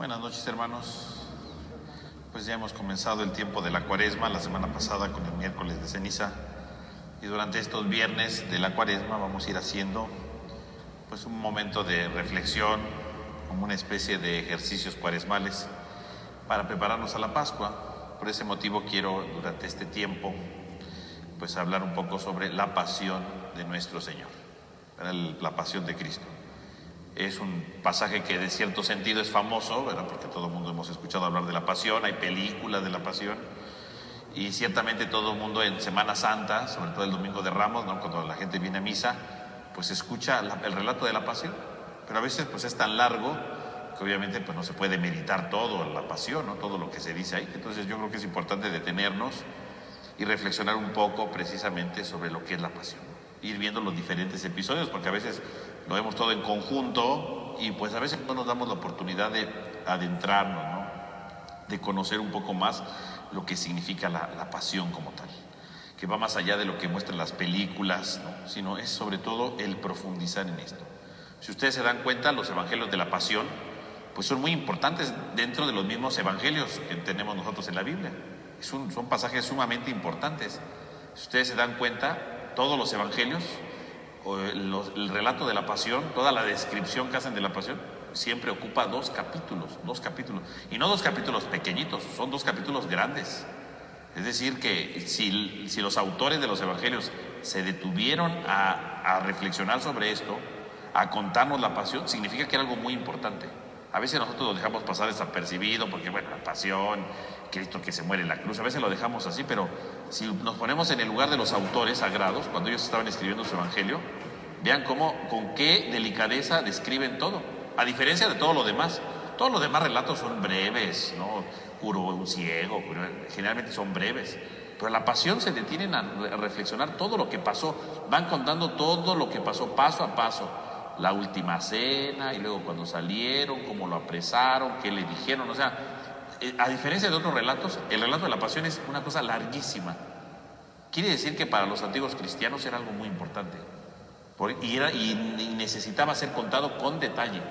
Buenas noches, hermanos. Pues ya hemos comenzado el tiempo de la Cuaresma la semana pasada con el miércoles de ceniza, y durante estos viernes de la Cuaresma vamos a ir haciendo pues un momento de reflexión, como una especie de ejercicios cuaresmales para prepararnos a la Pascua. Por ese motivo quiero durante este tiempo pues hablar un poco sobre la pasión de nuestro Señor, la pasión de Cristo. Es un pasaje que de cierto sentido es famoso, ¿verdad? Porque todo el mundo hemos escuchado hablar de la pasión, hay películas de la pasión, y ciertamente todo el mundo en Semana Santa, sobre todo el Domingo de Ramos, ¿no? Cuando la gente viene a misa, pues escucha el relato de la pasión, pero a veces pues es tan largo que obviamente pues no se puede meditar todo la pasión, ¿no? Todo lo que se dice ahí. Entonces yo creo que es importante detenernos y reflexionar un poco precisamente sobre lo que es la pasión, ir viendo los diferentes episodios, porque a veces lo vemos todo en conjunto y pues a veces no nos damos la oportunidad de adentrarnos, ¿no? De conocer un poco más lo que significa la pasión como tal, que va más allá de lo que muestran las películas, ¿no? Sino es sobre todo el profundizar en esto. Si ustedes se dan cuenta, los evangelios de la pasión pues son muy importantes dentro de los mismos evangelios que tenemos nosotros en la Biblia. Son pasajes sumamente importantes. Si ustedes se dan cuenta, todos los evangelios, el relato de la pasión, toda la descripción que hacen de la pasión, siempre ocupa dos capítulos, y no dos capítulos pequeñitos, son dos capítulos grandes. Es decir, que si los autores de los evangelios se detuvieron a reflexionar sobre esto, a contarnos la pasión, significa que era algo muy importante. A veces nosotros lo dejamos pasar desapercibido porque, bueno, la pasión, Cristo que se muere en la cruz, a veces lo dejamos así, pero si nos ponemos en el lugar de los autores sagrados, cuando ellos estaban escribiendo su evangelio, vean con qué delicadeza describen todo, a diferencia de todo lo demás. Todos los demás relatos son breves, ¿no? Curó un ciego, generalmente son breves, pero la pasión se detienen a reflexionar todo lo que pasó, van contando todo lo que pasó paso a paso. La última cena, y luego cuando salieron, cómo lo apresaron, qué le dijeron. O sea, a diferencia de otros relatos, el relato de la pasión es una cosa larguísima. Quiere decir que para los antiguos cristianos era algo muy importante, y necesitaba ser contado con detalle.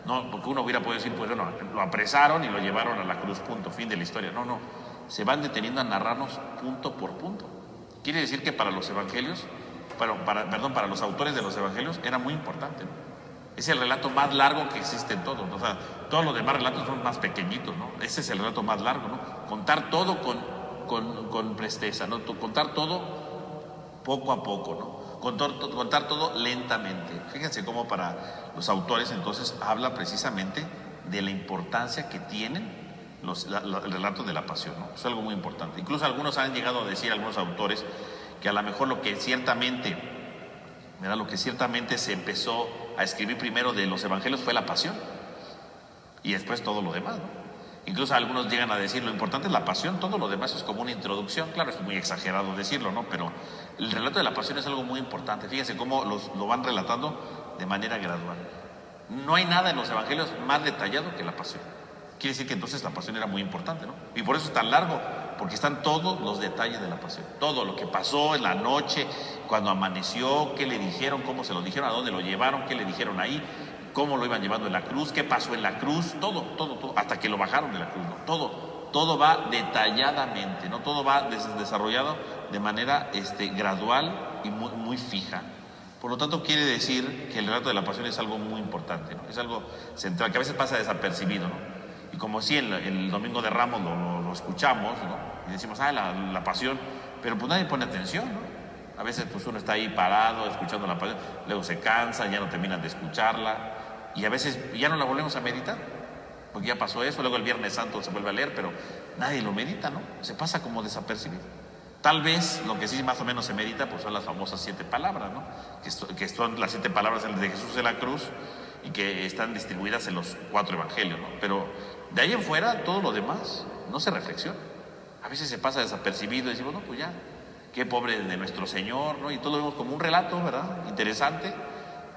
No, porque uno hubiera podido decir, pues bueno, lo apresaron y lo llevaron a la cruz, punto, fin de la historia. No, se van deteniendo a narrarnos punto por punto. Quiere decir que para los evangelios, para los autores de los evangelios era muy importante, ¿no? Es el relato más largo que existe en todo, ¿no? O sea, todos los demás relatos son más pequeñitos, ¿no? Ese es el relato más largo, ¿no? Contar todo con presteza, ¿no? Contar todo poco a poco, ¿no? Contar todo lentamente. Fíjense cómo para los autores entonces habla precisamente de la importancia que tienen el relato de la pasión, ¿no? Es algo muy importante. Incluso algunos han llegado a decir, algunos autores, que a lo mejor lo que ciertamente se empezó a escribir primero de los evangelios fue la pasión, y después todo lo demás, ¿no? Incluso algunos llegan a decir, lo importante es la pasión, todo lo demás es como una introducción. Claro, es muy exagerado decirlo, ¿no? Pero el relato de la pasión es algo muy importante. Fíjense cómo lo van relatando de manera gradual. No hay nada en los evangelios más detallado que la pasión. Quiere decir que entonces la pasión era muy importante, ¿no? Y por eso es tan largo, porque están todos los detalles de la pasión. Todo lo que pasó en la noche, cuando amaneció, qué le dijeron, cómo se lo dijeron, a dónde lo llevaron, qué le dijeron ahí, cómo lo iban llevando en la cruz, qué pasó en la cruz, todo, hasta que lo bajaron de la cruz, ¿no? Todo va detalladamente, ¿no? Todo va desarrollado de manera gradual y muy, muy fija. Por lo tanto, quiere decir que el relato de la pasión es algo muy importante, ¿no? Es algo central, que a veces pasa desapercibido, ¿no? Y como si el Domingo de Ramos lo escuchamos, ¿no? Y decimos, la pasión, pero pues nadie pone atención, ¿no? A veces pues uno está ahí parado escuchando la pasión, luego se cansa, ya no terminan de escucharla, y a veces ya no la volvemos a meditar, porque ya pasó eso. Luego el Viernes Santo se vuelve a leer, pero nadie lo medita, ¿no? Se pasa como desapercibido. Tal vez lo que sí más o menos se medita pues son las famosas 7 palabras, ¿no? Que son las 7 palabras de Jesús en la cruz, y que están distribuidas en los 4 evangelios, ¿no? Pero de ahí en fuera, todo lo demás no se reflexiona. A veces se pasa desapercibido y decimos, no, pues ya, qué pobre de nuestro Señor, ¿no? Y todo lo vemos como un relato, ¿verdad? Interesante,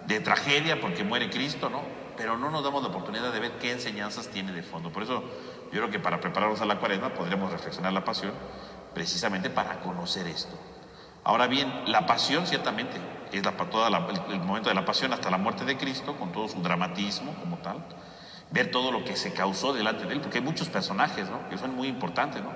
de tragedia porque muere Cristo, ¿no? Pero no nos damos la oportunidad de ver qué enseñanzas tiene de fondo. Por eso yo creo que para prepararnos a la Cuaresma podremos reflexionar la pasión, precisamente para conocer esto. Ahora bien, la pasión ciertamente es el momento de la pasión hasta la muerte de Cristo, con todo su dramatismo como tal. ver todo lo que se causó delante de él, porque hay muchos personajes, ¿no?, que son muy importantes, ¿no?,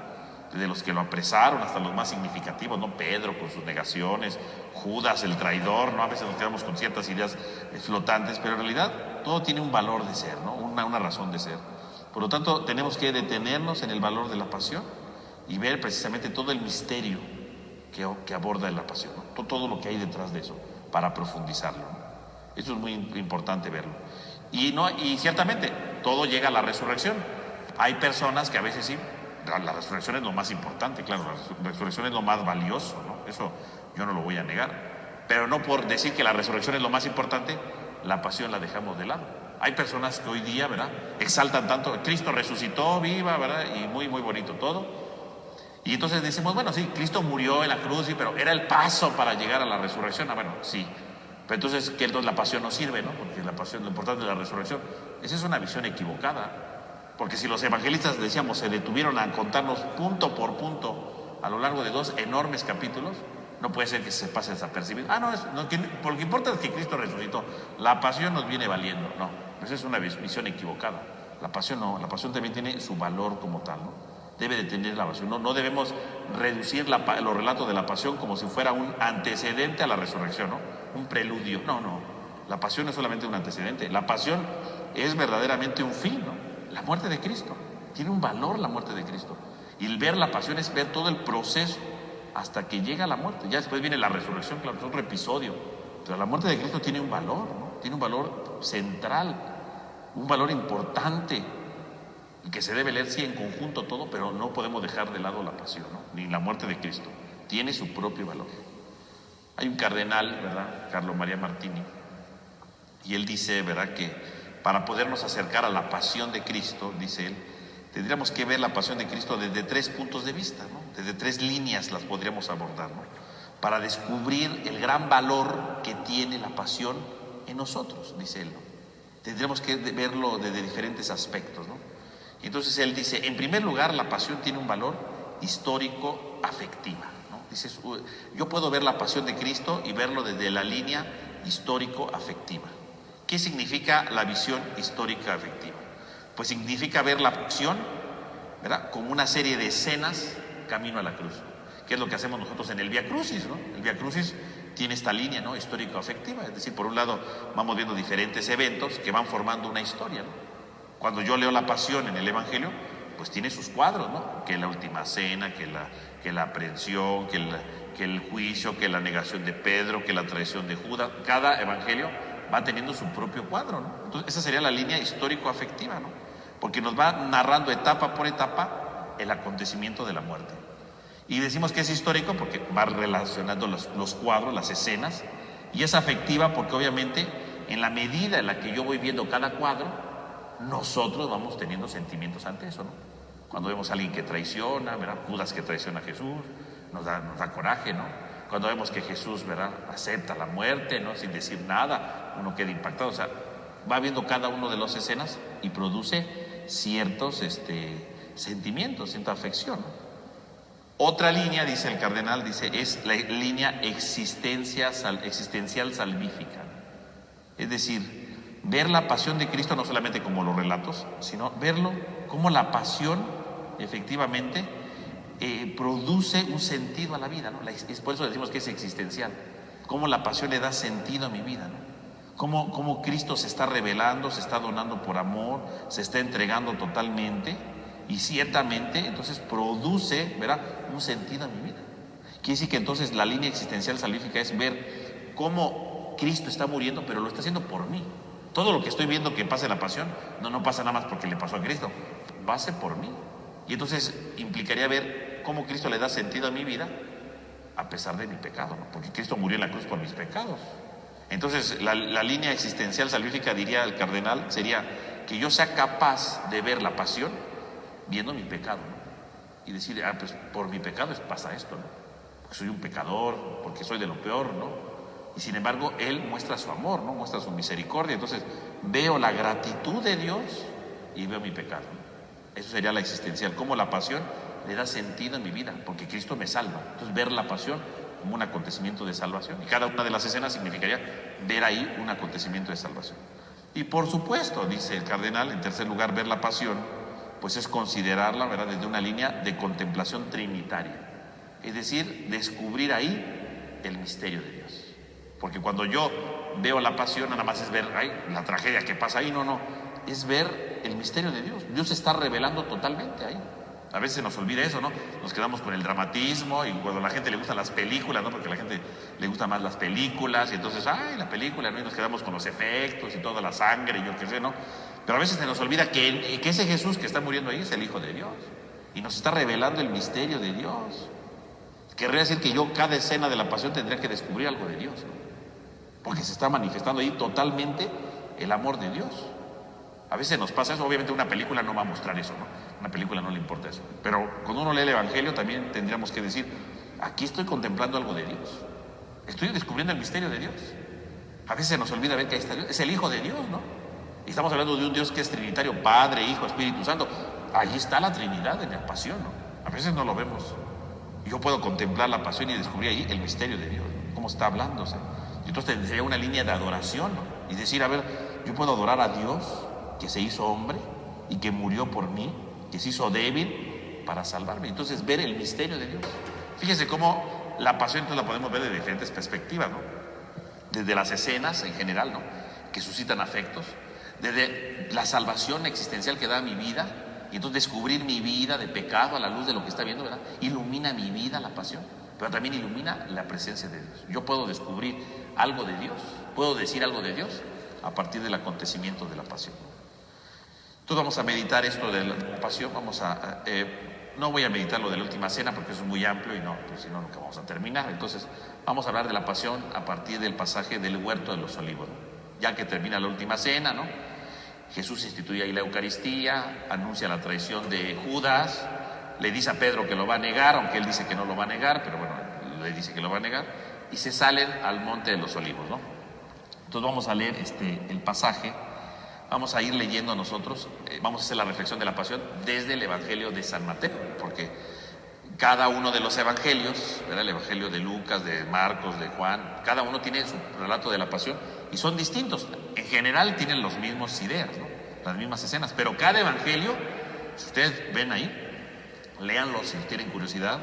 desde los que lo apresaron hasta los más significativos, ¿no?, Pedro con sus negaciones, Judas el traidor, ¿no?, a veces nos quedamos con ciertas ideas flotantes, pero en realidad todo tiene un valor de ser, ¿no?, una razón de ser. Por lo tanto, tenemos que detenernos en el valor de la pasión y ver precisamente todo el misterio que aborda la pasión, ¿no?, todo lo que hay detrás de eso, para profundizarlo, ¿no? Eso es muy importante verlo. Y ciertamente, todo llega a la resurrección. Hay personas que a veces sí, la resurrección es lo más importante, claro, la resurrección es lo más valioso, ¿no? Eso yo no lo voy a negar. Pero no por decir que la resurrección es lo más importante, la pasión la dejamos de lado. Hay personas que hoy día, ¿verdad?, exaltan tanto, Cristo resucitó, viva, ¿verdad?, y muy, muy bonito todo. Y entonces decimos, bueno, sí, Cristo murió en la cruz, sí, pero era el paso para llegar a la resurrección. Bueno, sí. Pero entonces, que entonces la pasión no sirve, ¿no? Porque la pasión, lo importante es la resurrección. Esa es una visión equivocada. Porque si los evangelistas, decíamos, se detuvieron a contarnos punto por punto a lo largo de 2 enormes capítulos, no puede ser que se pase desapercibido. Lo que importa es que Cristo resucitó. La pasión nos viene valiendo. No, esa es una visión equivocada. La pasión no, la pasión también tiene su valor como tal, ¿no? Debe de tener la pasión. No debemos reducir los relatos de la pasión como si fuera un antecedente a la resurrección, ¿no?, un preludio. No. La pasión no es solamente un antecedente. La pasión es verdaderamente un fin, ¿no? La muerte de Cristo. Tiene un valor la muerte de Cristo. Y el ver la pasión es ver todo el proceso hasta que llega la muerte. Ya después viene la resurrección, claro, es otro episodio. Pero la muerte de Cristo tiene un valor, ¿no? Tiene un valor central, un valor importante, y que se debe leer, sí, en conjunto todo, pero no podemos dejar de lado la pasión, ¿no?, ni la muerte de Cristo. Tiene su propio valor. Hay un cardenal, ¿verdad?, Carlo María Martini, y él dice, ¿verdad?, que para podernos acercar a la pasión de Cristo, dice él, tendríamos que ver la pasión de Cristo desde 3 puntos de vista, ¿no?, desde 3 líneas las podríamos abordar, ¿no?, para descubrir el gran valor que tiene la pasión en nosotros, dice él, ¿no? Tendríamos que verlo desde diferentes aspectos, ¿no? Y entonces él dice, en primer lugar, la pasión tiene un valor histórico afectiva, ¿no? Dice, yo puedo ver la pasión de Cristo y verlo desde la línea histórico afectiva. ¿Qué significa la visión histórica afectiva? Pues significa ver la pasión, ¿verdad?, como una serie de escenas camino a la cruz, que es lo que hacemos nosotros en el Vía Crucis, ¿no? El Vía Crucis tiene esta línea, ¿no?, histórico-afectiva, es decir, por un lado vamos viendo diferentes eventos que van formando una historia, ¿no? Cuando yo leo la pasión en el Evangelio, pues tiene sus cuadros, ¿no?, que la última cena, que la aprehensión, que el juicio, que la negación de Pedro, que la traición de Judas. Cada evangelio va teniendo su propio cuadro, ¿no? Entonces esa sería la línea histórico-afectiva, ¿no?, porque nos va narrando etapa por etapa el acontecimiento de la muerte. Y decimos que es histórico porque va relacionando los cuadros, las escenas, y es afectiva porque obviamente en la medida en la que yo voy viendo cada cuadro, nosotros vamos teniendo sentimientos ante eso, ¿no? Cuando vemos a alguien que traiciona, ¿verdad?, Judas que traiciona a Jesús, nos da coraje, ¿no? Cuando vemos que Jesús, ¿verdad?, acepta la muerte, ¿no?, sin decir nada, uno queda impactado. O sea, va viendo cada uno de las escenas y produce ciertos sentimientos, cierta afección, ¿no? Otra línea, dice el cardenal, es la línea existencial salvífica. Es decir, ver la pasión de Cristo no solamente como los relatos, sino verlo como la pasión efectivamente produce un sentido a la vida, ¿no? Es por eso decimos que es existencial. Cómo la pasión le da sentido a mi vida, ¿no? Cómo Cristo se está revelando, se está donando por amor, se está entregando totalmente, y ciertamente entonces produce, ¿verdad?, un sentido a mi vida. Quiere decir que entonces la línea existencial salvífica es ver cómo Cristo está muriendo, pero lo está haciendo por mí. Todo lo que estoy viendo que pasa en la pasión no pasa nada más porque le pasó a Cristo, va a ser por mí. Y entonces implicaría ver cómo Cristo le da sentido a mi vida a pesar de mi pecado, ¿no?, porque Cristo murió en la cruz por mis pecados. Entonces la línea existencial salvífica, diría el cardenal, sería que yo sea capaz de ver la pasión viendo mi pecado, ¿no?, y decir, pues por mi pecado pasa esto, ¿no?, porque soy un pecador, porque soy de lo peor, ¿no? Y sin embargo, Él muestra su amor, ¿no?, muestra su misericordia. Entonces, veo la gratitud de Dios y veo mi pecado, ¿no? Eso sería la existencial, cómo la pasión le da sentido en mi vida, porque Cristo me salva. Entonces, ver la pasión como un acontecimiento de salvación. Y cada una de las escenas significaría ver ahí un acontecimiento de salvación. Y por supuesto, dice el cardenal, en tercer lugar, ver la pasión, pues es considerarla, ¿verdad?, desde una línea de contemplación trinitaria. Es decir, descubrir ahí el misterio de Dios. Porque cuando yo veo la pasión, nada más es ver la tragedia que pasa ahí, no, es ver el misterio de Dios. Dios se está revelando totalmente ahí. A veces se nos olvida eso, ¿no? Nos quedamos con el dramatismo, y cuando a la gente le gustan las películas, ¿no? Porque a la gente le gustan más las películas, y entonces, la película, ¿no? Y nos quedamos con los efectos y toda la sangre y yo qué sé, ¿no? Pero a veces se nos olvida que ese Jesús que está muriendo ahí es el Hijo de Dios. Y nos está revelando el misterio de Dios. Querría decir que yo cada escena de la pasión tendría que descubrir algo de Dios, ¿no? Porque se está manifestando ahí totalmente el amor de Dios. A veces nos pasa eso, obviamente una película no va a mostrar eso, ¿no? Una película no le importa eso. Pero cuando uno lee el Evangelio también tendríamos que decir, aquí estoy contemplando algo de Dios. Estoy descubriendo el misterio de Dios. A veces se nos olvida ver que ahí está Dios. Es el Hijo de Dios, ¿no? Y estamos hablando de un Dios que es trinitario, Padre, Hijo, Espíritu Santo. Allí está la Trinidad en la pasión, ¿no? A veces no lo vemos. Yo puedo contemplar la pasión y descubrir ahí el misterio de Dios, ¿no? Cómo está hablándose. Y entonces tendría una línea de adoración, ¿no? Y decir, a ver, yo puedo adorar a Dios, que se hizo hombre y que murió por mí, que se hizo débil para salvarme. Entonces ver el misterio de Dios. Fíjense cómo la pasión entonces la podemos ver de diferentes perspectivas, ¿no? Desde las escenas en general, ¿no?, que suscitan afectos, desde la salvación existencial que da mi vida, y entonces descubrir mi vida de pecado a la luz de lo que está viendo, ¿verdad? Ilumina mi vida la pasión, pero también ilumina la presencia de Dios. Yo puedo descubrir algo de Dios, puedo decir algo de Dios a partir del acontecimiento de la pasión. Entonces vamos a meditar esto de la pasión. No voy a meditar lo de la última cena porque es muy amplio y pues si no, nunca vamos a terminar. Entonces vamos a hablar de la pasión a partir del pasaje del huerto de los olivos, ¿no? Ya que termina la última cena, ¿no? Jesús instituye ahí la Eucaristía, anuncia la traición de Judas, le dice a Pedro que lo va a negar, aunque él dice que no lo va a negar, pero bueno, le dice que lo va a negar, y se salen al monte de los olivos, ¿no? Entonces vamos a leer el pasaje. Vamos a ir leyendo nosotros, vamos a hacer la reflexión de la pasión desde el Evangelio de San Mateo, porque cada uno de los evangelios, ¿verdad?, el Evangelio de Lucas, de Marcos, de Juan, cada uno tiene su relato de la pasión y son distintos. En general tienen las mismas ideas, ¿no?, las mismas escenas, pero cada evangelio, si ustedes ven ahí, léanlo si tienen curiosidad,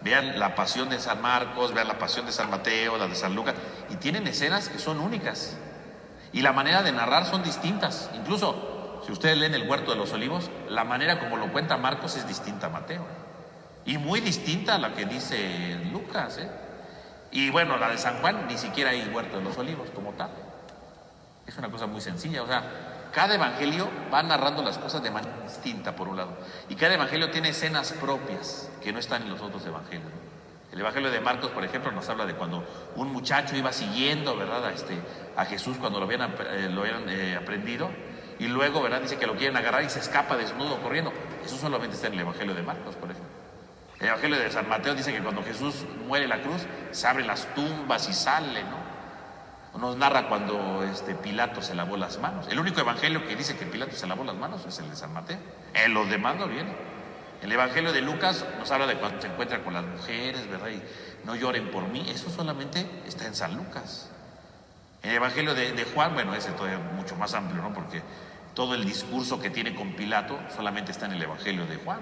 vean la pasión de San Marcos, vean la pasión de San Mateo, la de San Lucas, y tienen escenas que son únicas. Y la manera de narrar son distintas. Incluso, si ustedes leen el Huerto de los Olivos, la manera como lo cuenta Marcos es distinta a Mateo. Y muy distinta a la que dice Lucas, ¿eh? Y bueno, la de San Juan, ni siquiera hay Huerto de los Olivos como tal. Es una cosa muy sencilla. O sea, cada evangelio va narrando las cosas de manera distinta, por un lado. Y cada evangelio tiene escenas propias que no están en los otros evangelios, ¿no? El Evangelio de Marcos, por ejemplo, nos habla de cuando un muchacho iba siguiendo, ¿verdad?, a Jesús cuando lo habían aprendido, y luego, ¿verdad?, dice que lo quieren agarrar y se escapa desnudo corriendo. Eso solamente está en el Evangelio de Marcos, por ejemplo. El Evangelio de San Mateo dice que cuando Jesús muere en la cruz, se abren las tumbas y sale, ¿no? Nos narra cuando Pilato se lavó las manos. El único evangelio que dice que Pilato se lavó las manos es el de San Mateo. En los demás no viene. El Evangelio de Lucas nos habla de cuando se encuentra con las mujeres, ¿verdad? Y no lloren por mí. Eso solamente está en San Lucas. El Evangelio de Juan, bueno, ese todavía mucho más amplio, ¿no? Porque todo el discurso que tiene con Pilato solamente está en el Evangelio de Juan.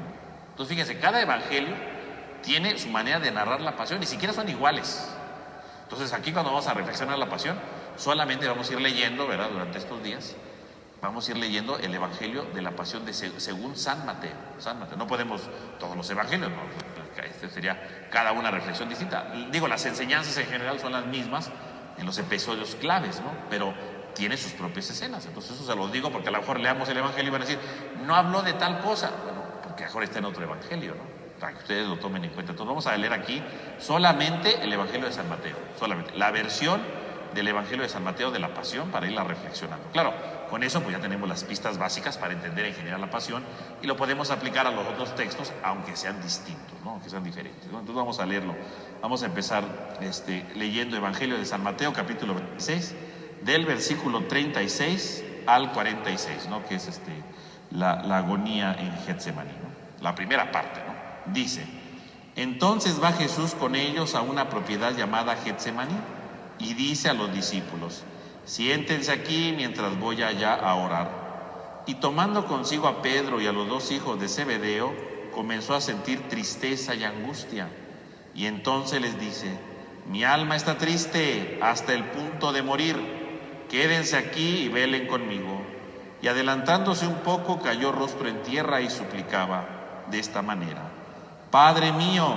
Entonces, fíjense, cada evangelio tiene su manera de narrar la pasión, ni siquiera son iguales. Entonces, aquí cuando vamos a reflexionar la pasión, solamente vamos a ir leyendo, ¿verdad?, durante estos días, vamos a ir leyendo el Evangelio de la Pasión según San Mateo. No podemos todos los evangelios, ¿no? Sería cada una reflexión distinta. Digo, las enseñanzas en general son las mismas en los episodios claves, ¿no? Pero tiene sus propias escenas. Entonces eso se los digo porque a lo mejor leamos el Evangelio y van a decir, no habló de tal cosa. Bueno, porque a lo mejor está en otro Evangelio, ¿no? Para que ustedes lo tomen en cuenta. Entonces vamos a leer aquí solamente el Evangelio de San Mateo, solamente la versión del Evangelio de San Mateo de la Pasión para irla reflexionando. Claro, con eso pues ya tenemos las pistas básicas para entender en general la Pasión y lo podemos aplicar a los otros textos, aunque sean distintos, ¿no?, aunque sean diferentes, ¿no? Entonces vamos a leerlo. Vamos a empezar leyendo Evangelio de San Mateo, capítulo 26, del versículo 36 al 46, ¿no?, que es la agonía en Getsemaní, ¿no?, la primera parte, ¿no? Dice: entonces va Jesús con ellos a una propiedad llamada Getsemaní y dice a los discípulos: siéntense aquí mientras voy allá a orar. Y tomando consigo a Pedro y a los 2 hijos de Zebedeo, comenzó a sentir tristeza y angustia. Y entonces les dice: mi alma está triste hasta el punto de morir. Quédense aquí y velen conmigo. Y adelantándose un poco, cayó rostro en tierra y suplicaba de esta manera: Padre mío,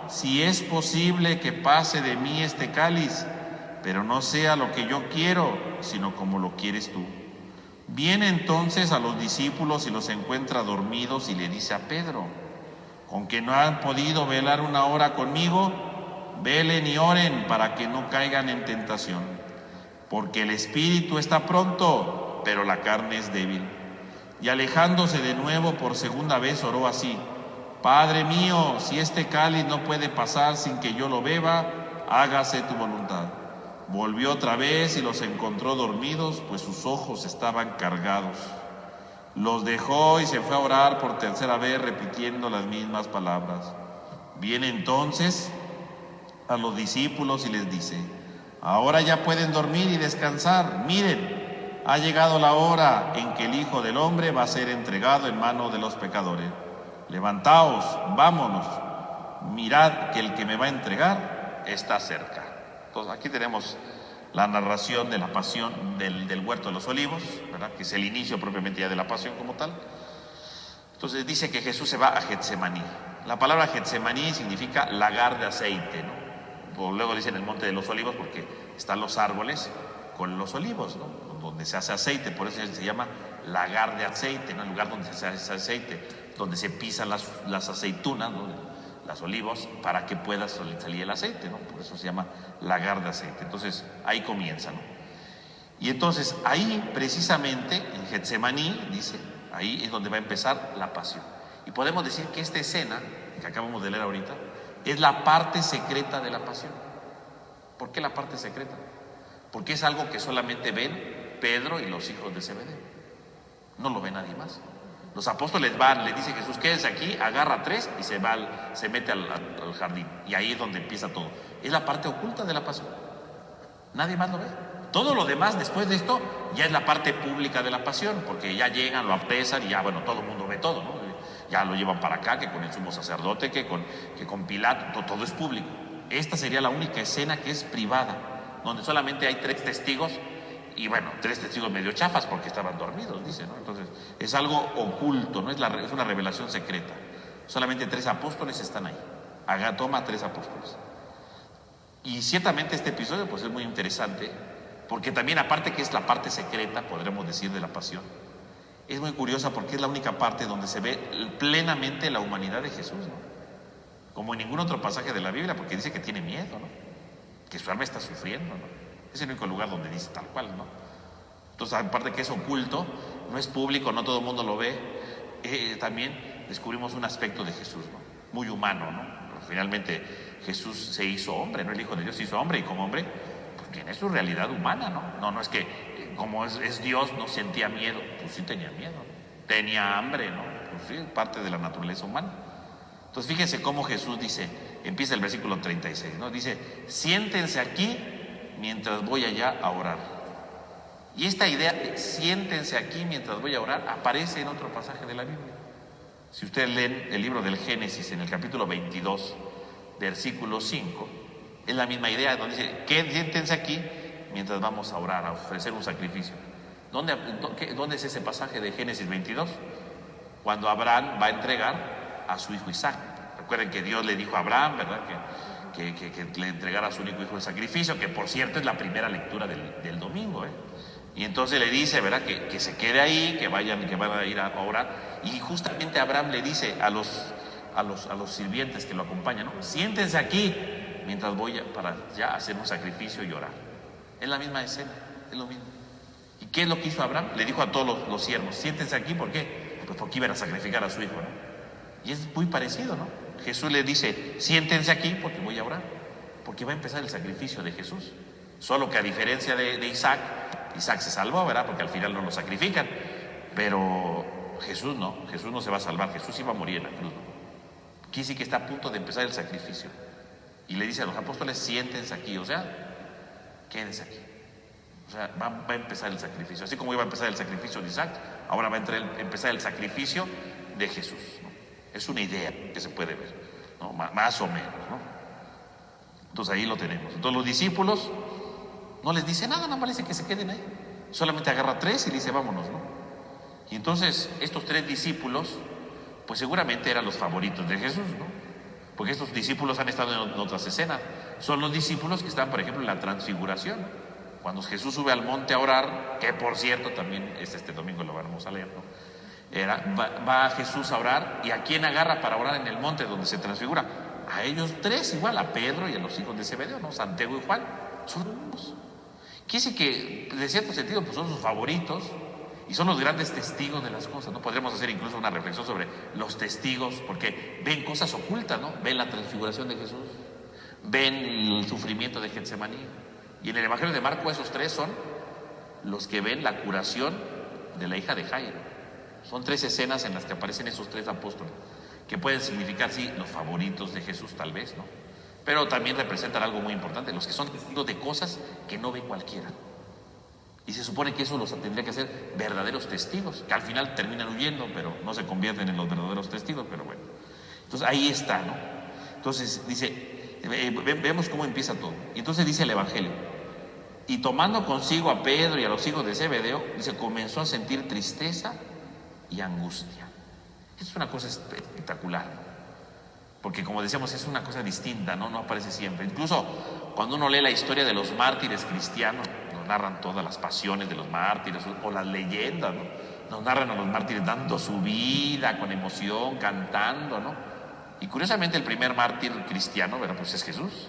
si es posible que pase de mí este cáliz, pero no sea lo que yo quiero, sino como lo quieres tú. Viene entonces a los discípulos y los encuentra dormidos y le dice a Pedro: ¿con que no han podido velar 1 hora conmigo? Velen y oren para que no caigan en tentación, porque el espíritu está pronto, pero la carne es débil. Y alejándose de nuevo por 2ª vez oró así: Padre mío, si este cáliz no puede pasar sin que yo lo beba, hágase tu voluntad. Volvió otra vez y los encontró dormidos, pues sus ojos estaban cargados. Los dejó y se fue a orar por 3ª vez, repitiendo las mismas palabras. Viene entonces a los discípulos y les dice: ahora ya pueden dormir y descansar. Miren, ha llegado la hora en que el Hijo del Hombre va a ser entregado en manos de los pecadores. Levantaos, vámonos. Mirad que el que me va a entregar está cerca. Entonces aquí tenemos la narración de la pasión del huerto de los olivos, ¿verdad? Que es el inicio propiamente ya de la pasión como tal. Entonces dice que Jesús se va a Getsemaní. La palabra Getsemaní significa lagar de aceite, ¿no? O luego dicen el monte de los olivos porque están los árboles con los olivos, ¿no? Donde se hace aceite, por eso se llama lagar de aceite, ¿no? El lugar donde se hace aceite, donde se pisan las aceitunas, ¿no? Las olivos, para que pueda salir el aceite, ¿no? Por eso se llama lagar de aceite. Entonces ahí comienza, ¿no? Y entonces ahí precisamente en Getsemaní, dice, ahí es donde va a empezar la pasión. Y podemos decir que esta escena que acabamos de leer ahorita es la parte secreta de la pasión. ¿Por qué la parte secreta? Porque es algo que solamente ven Pedro y los hijos de Zebedeo. No lo ve nadie más. Los apóstoles van, le dice Jesús: quédense aquí, agarra 3 y se mete al jardín. Y ahí es donde empieza todo. Es la parte oculta de la pasión. Nadie más lo ve. Todo lo demás después de esto ya es la parte pública de la pasión, porque ya llegan, lo apresan y ya, bueno, todo el mundo ve todo, ¿no? Ya lo llevan para acá, que con el sumo sacerdote, que con Pilato, todo es público. Esta sería la única escena que es privada, donde solamente hay 3 testigos. Y bueno, 3 testigos medio chafas porque estaban dormidos, dice, ¿no? Entonces es algo oculto, ¿no? Es una revelación secreta. Solamente 3 apóstoles están ahí. Toma 3 apóstoles. Y ciertamente este episodio pues es muy interesante, porque también, aparte que es la parte secreta, podremos decir, de la pasión, es muy curiosa porque es la única parte donde se ve plenamente la humanidad de Jesús, ¿no? Como en ningún otro pasaje de la Biblia, porque dice que tiene miedo, ¿no? Que su alma está sufriendo, ¿no? Es el único lugar donde dice tal cual, ¿no? Entonces, aparte que es oculto, no es público, no todo el mundo lo ve, también descubrimos un aspecto de Jesús, ¿no? Muy humano, ¿no? Pero finalmente Jesús se hizo hombre, ¿no? El Hijo de Dios se hizo hombre, y como hombre, pues tiene su realidad humana, ¿no? No es que como es Dios no sentía miedo. Pues sí tenía miedo, ¿no? Tenía hambre, ¿no? Pues sí, parte de la naturaleza humana. Entonces fíjense cómo Jesús dice, empieza el versículo 36, ¿no? Dice: siéntense aquí mientras voy allá a orar. Y esta idea de siéntense aquí mientras voy a orar aparece en otro pasaje de la Biblia. Si ustedes leen el libro del Génesis, en el capítulo 22, versículo 5, es la misma idea, donde dice: siéntense aquí mientras vamos a orar, a ofrecer un sacrificio. ¿Dónde es ese pasaje de Génesis 22? Cuando Abraham va a entregar a su hijo Isaac. Recuerden que Dios le dijo a Abraham, ¿verdad?, que le entregara a su único hijo el sacrificio, que por cierto es la primera lectura del domingo, ¿eh? Y entonces le dice, ¿verdad?, que se quede ahí, que van a ir a orar. Y justamente Abraham le dice a los sirvientes que lo acompañan, ¿no? Siéntense aquí mientras voy para ya hacer un sacrificio y orar. Es la misma escena, es lo mismo. ¿Y qué es lo que hizo Abraham? Le dijo a todos los siervos: siéntense aquí. ¿Por qué? Pues porque iban a sacrificar a su hijo, ¿no? Y es muy parecido, ¿no? Jesús le dice: siéntense aquí porque voy a orar, porque va a empezar el sacrificio de Jesús. Solo que a diferencia de Isaac se salvó, ¿verdad?, porque al final no lo sacrifican. Pero Jesús no se va a salvar. Jesús iba a morir en la cruz, ¿no? Aquí sí que está a punto de empezar el sacrificio. Y le dice a los apóstoles: siéntense aquí, o sea, quédense aquí. O O sea, va a empezar el sacrificio. Así como iba a empezar el sacrificio de Isaac, ahora va a empezar el sacrificio de Jesús, ¿no? Es una idea que se puede ver, ¿no? Más o menos, ¿no? Entonces ahí lo tenemos. Entonces los discípulos no les dice nada, nada más dice que se queden ahí. Solamente agarra 3 y le dice vámonos, ¿no? Y entonces estos 3 discípulos, pues seguramente eran los favoritos de Jesús, ¿no? Porque estos discípulos han estado en otras escenas. Son los discípulos que están, por ejemplo, en la transfiguración. Cuando Jesús sube al monte a orar, que por cierto también este domingo lo vamos a leer, ¿no? Va Jesús a orar, ¿y a quién agarra para orar en el monte donde se transfigura? A ellos 3, igual a Pedro y a los hijos de Zebedeo, ¿no? Santiago y Juan. Son los. Quiere decir que, de cierto sentido, pues son sus favoritos y son los grandes testigos de las cosas, ¿no? Podríamos hacer incluso una reflexión sobre los testigos, porque ven cosas ocultas, ¿no? Ven la transfiguración de Jesús, ven el sufrimiento de Getsemaní. Y en el Evangelio de Marcos esos 3 son los que ven la curación de la hija de Jairo. Son 3 escenas en las que aparecen esos 3 apóstoles, que pueden significar, sí, los favoritos de Jesús tal vez, ¿no? Pero también representan algo muy importante, los que son testigos de cosas que no ve cualquiera. Y se supone que eso los tendría que hacer verdaderos testigos, que al final terminan huyendo, pero no se convierten en los verdaderos testigos, pero bueno. Entonces ahí está, ¿no? Entonces dice, vemos cómo empieza todo. Y entonces dice el Evangelio, y tomando consigo a Pedro y a los hijos de Zebedeo, dice, comenzó a sentir tristeza y angustia. Esto es una cosa espectacular, porque como decíamos, es una cosa distinta, ¿no? No aparece siempre. Incluso cuando uno lee la historia de los mártires cristianos, nos narran todas las pasiones de los mártires, o las leyendas, ¿no? Nos narran a los mártires dando su vida con emoción, cantando, ¿no? Y curiosamente el primer mártir cristiano, ¿verdad? Pues es Jesús.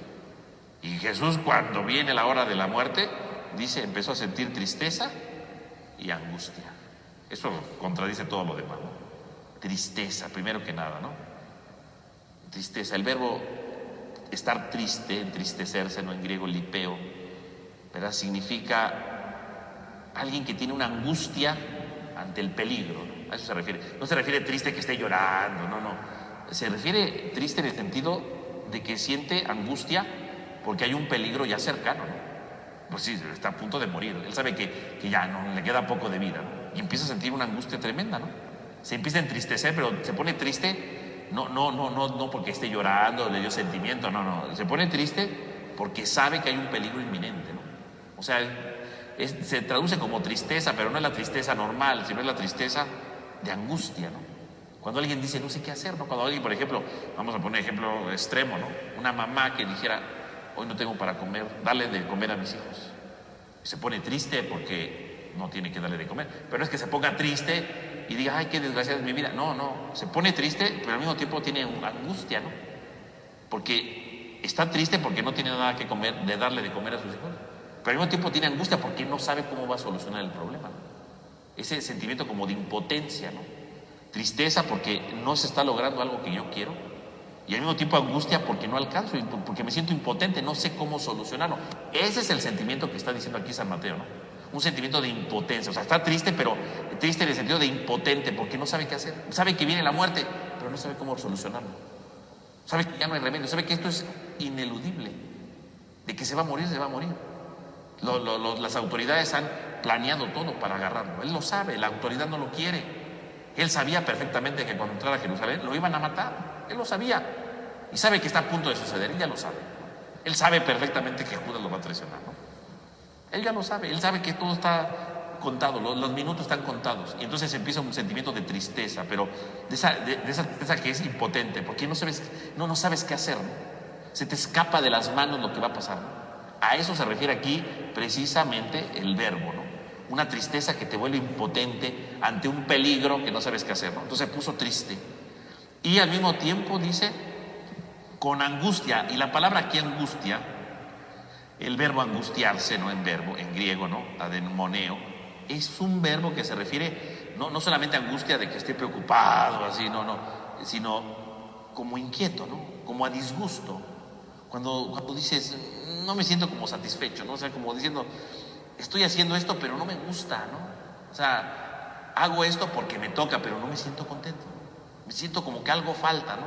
Y Jesús, cuando viene la hora de la muerte, dice, empezó a sentir tristeza y angustia. Eso contradice todo lo demás, ¿no? Tristeza, primero que nada, ¿no? Tristeza, el verbo estar triste, entristecerse, ¿no? En griego lipeo, ¿verdad? Significa alguien que tiene una angustia ante el peligro, ¿no? A eso se refiere. No se refiere triste que esté llorando, no. Se refiere triste en el sentido de que siente angustia porque hay un peligro ya cercano, ¿no? Pues sí, está a punto de morir. Él sabe que ya no le queda poco de vida, ¿no? Y empieza a sentir una angustia tremenda, ¿no? Se empieza a entristecer, pero se pone triste, no porque esté llorando, le dio sentimiento, no. Se pone triste porque sabe que hay un peligro inminente, ¿no? O sea, se traduce como tristeza, pero no es la tristeza normal, sino es la tristeza de angustia, ¿no? Cuando alguien dice, no sé qué hacer, ¿no? Cuando alguien, por ejemplo, vamos a poner ejemplo extremo, ¿no? Una mamá que dijera, hoy no tengo para comer, dale de comer a mis hijos. Se pone triste porque no tiene que darle de comer. Pero no es que se ponga triste y diga, ay, qué desgraciada es mi vida. No. Se pone triste, pero al mismo tiempo tiene angustia, ¿no? Porque está triste porque no tiene nada que comer, de darle de comer a sus hijos. Pero al mismo tiempo tiene angustia porque no sabe cómo va a solucionar el problema, ¿no? Ese sentimiento como de impotencia, ¿no? Tristeza porque no se está logrando algo que yo quiero. Y al mismo tiempo angustia porque no alcanzo, porque me siento impotente, no sé cómo solucionarlo. Ese es el sentimiento que está diciendo aquí San Mateo, ¿no? Un sentimiento de impotencia. O sea, está triste, pero triste en el sentido de impotente, porque no sabe qué hacer. Sabe que viene la muerte, pero no sabe cómo solucionarlo. Sabe que ya no hay remedio, sabe que esto es ineludible. De que se va a morir, se va a morir. Las autoridades han planeado todo para agarrarlo. Él lo sabe, la autoridad no lo quiere. Él sabía perfectamente que cuando entrara a Jerusalén lo iban a matar. Él lo sabía. Y sabe que está a punto de suceder. Él ya lo sabe. Él sabe perfectamente que Judas lo va a traicionar, ¿no? Él ya lo sabe. Él sabe que todo está contado. Los minutos están contados. Y entonces empieza un sentimiento de tristeza, pero de esa tristeza que es impotente, porque no sabes qué hacer, ¿no? Se te escapa de las manos lo que va a pasar, ¿no? A eso se refiere aquí precisamente el verbo, ¿no? Una tristeza que te vuelve impotente ante un peligro que no sabes qué hacer, ¿no? Entonces se puso triste. Y al mismo tiempo dice, con angustia, y la palabra aquí angustia, el verbo angustiarse, ¿no? En griego, ¿no? Ademoneo, es un verbo que se refiere no solamente a angustia de que esté preocupado, así, no, sino como inquieto, ¿no? Como a disgusto. Cuando dices, no me siento como satisfecho, ¿no? O sea, como diciendo, estoy haciendo esto, pero no me gusta, ¿no? O sea, hago esto porque me toca, pero no me siento contento. Me siento como que algo falta, ¿no?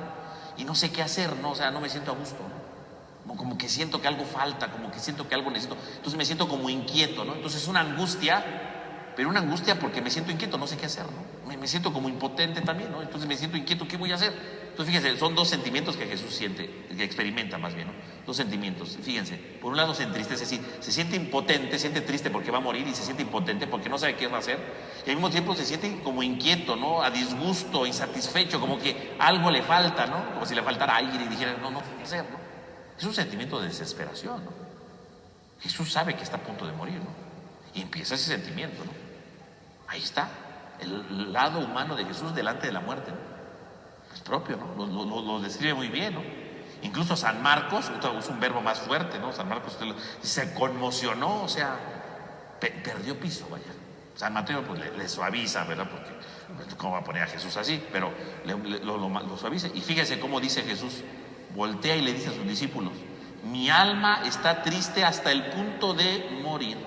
Y no sé qué hacer, ¿no? O sea, no me siento a gusto, ¿no? como que siento que algo falta, como que siento que algo necesito. Entonces me siento como inquieto, ¿no? Entonces es una angustia, pero una angustia porque me siento inquieto, no sé qué hacer, ¿no? Me siento como impotente también, ¿no? Entonces me siento inquieto, ¿qué voy a hacer? Entonces fíjense, son dos sentimientos que Jesús siente, que experimenta más bien, ¿no? Dos sentimientos, fíjense. Por un lado se entristece, sí, se siente impotente, se siente triste porque va a morir y se siente impotente porque no sabe qué va a hacer. Y al mismo tiempo se siente como inquieto, ¿no? A disgusto, insatisfecho, como que algo le falta, ¿no? Como si le faltara aire y dijera, no sé qué hacer, ¿no? Es un sentimiento de desesperación, ¿no? Jesús sabe que está a punto de morir, ¿no? Y empieza ese sentimiento, ¿no? Ahí está, el lado humano de Jesús delante de la muerte, ¿no? Es propio, ¿no? Lo describe muy bien, ¿no? Incluso San Marcos, usa un verbo más fuerte, ¿no? San Marcos se conmocionó, o sea, perdió piso, vaya. San Mateo pues le suaviza, ¿verdad? Porque ¿cómo va a poner a Jesús así? Pero lo suaviza. Y fíjese cómo dice Jesús, voltea y le dice a sus discípulos, mi alma está triste hasta el punto de morir.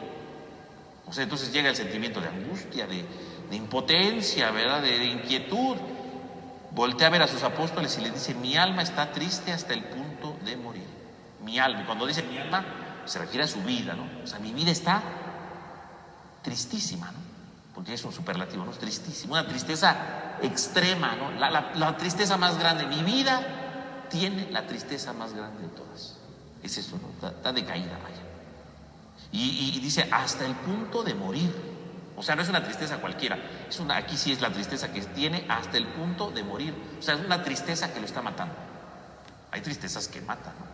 O sea, entonces llega el sentimiento de angustia, de impotencia, ¿verdad? De inquietud. Voltea a ver a sus apóstoles y le dice, mi alma está triste hasta el punto de morir. Mi alma, y cuando dice mi alma, se refiere a su vida, ¿no? O sea, mi vida está tristísima, ¿no? Porque es un superlativo, ¿no? Tristísima, una tristeza extrema, ¿no? La tristeza más grande. Mi vida tiene la tristeza más grande de todas. Es eso, ¿no? Está decaída, vaya. Y dice, hasta el punto de morir. O sea, no es una tristeza cualquiera. Aquí sí es la tristeza que tiene hasta el punto de morir. O sea, es una tristeza que lo está matando. Hay tristezas que matan, ¿no?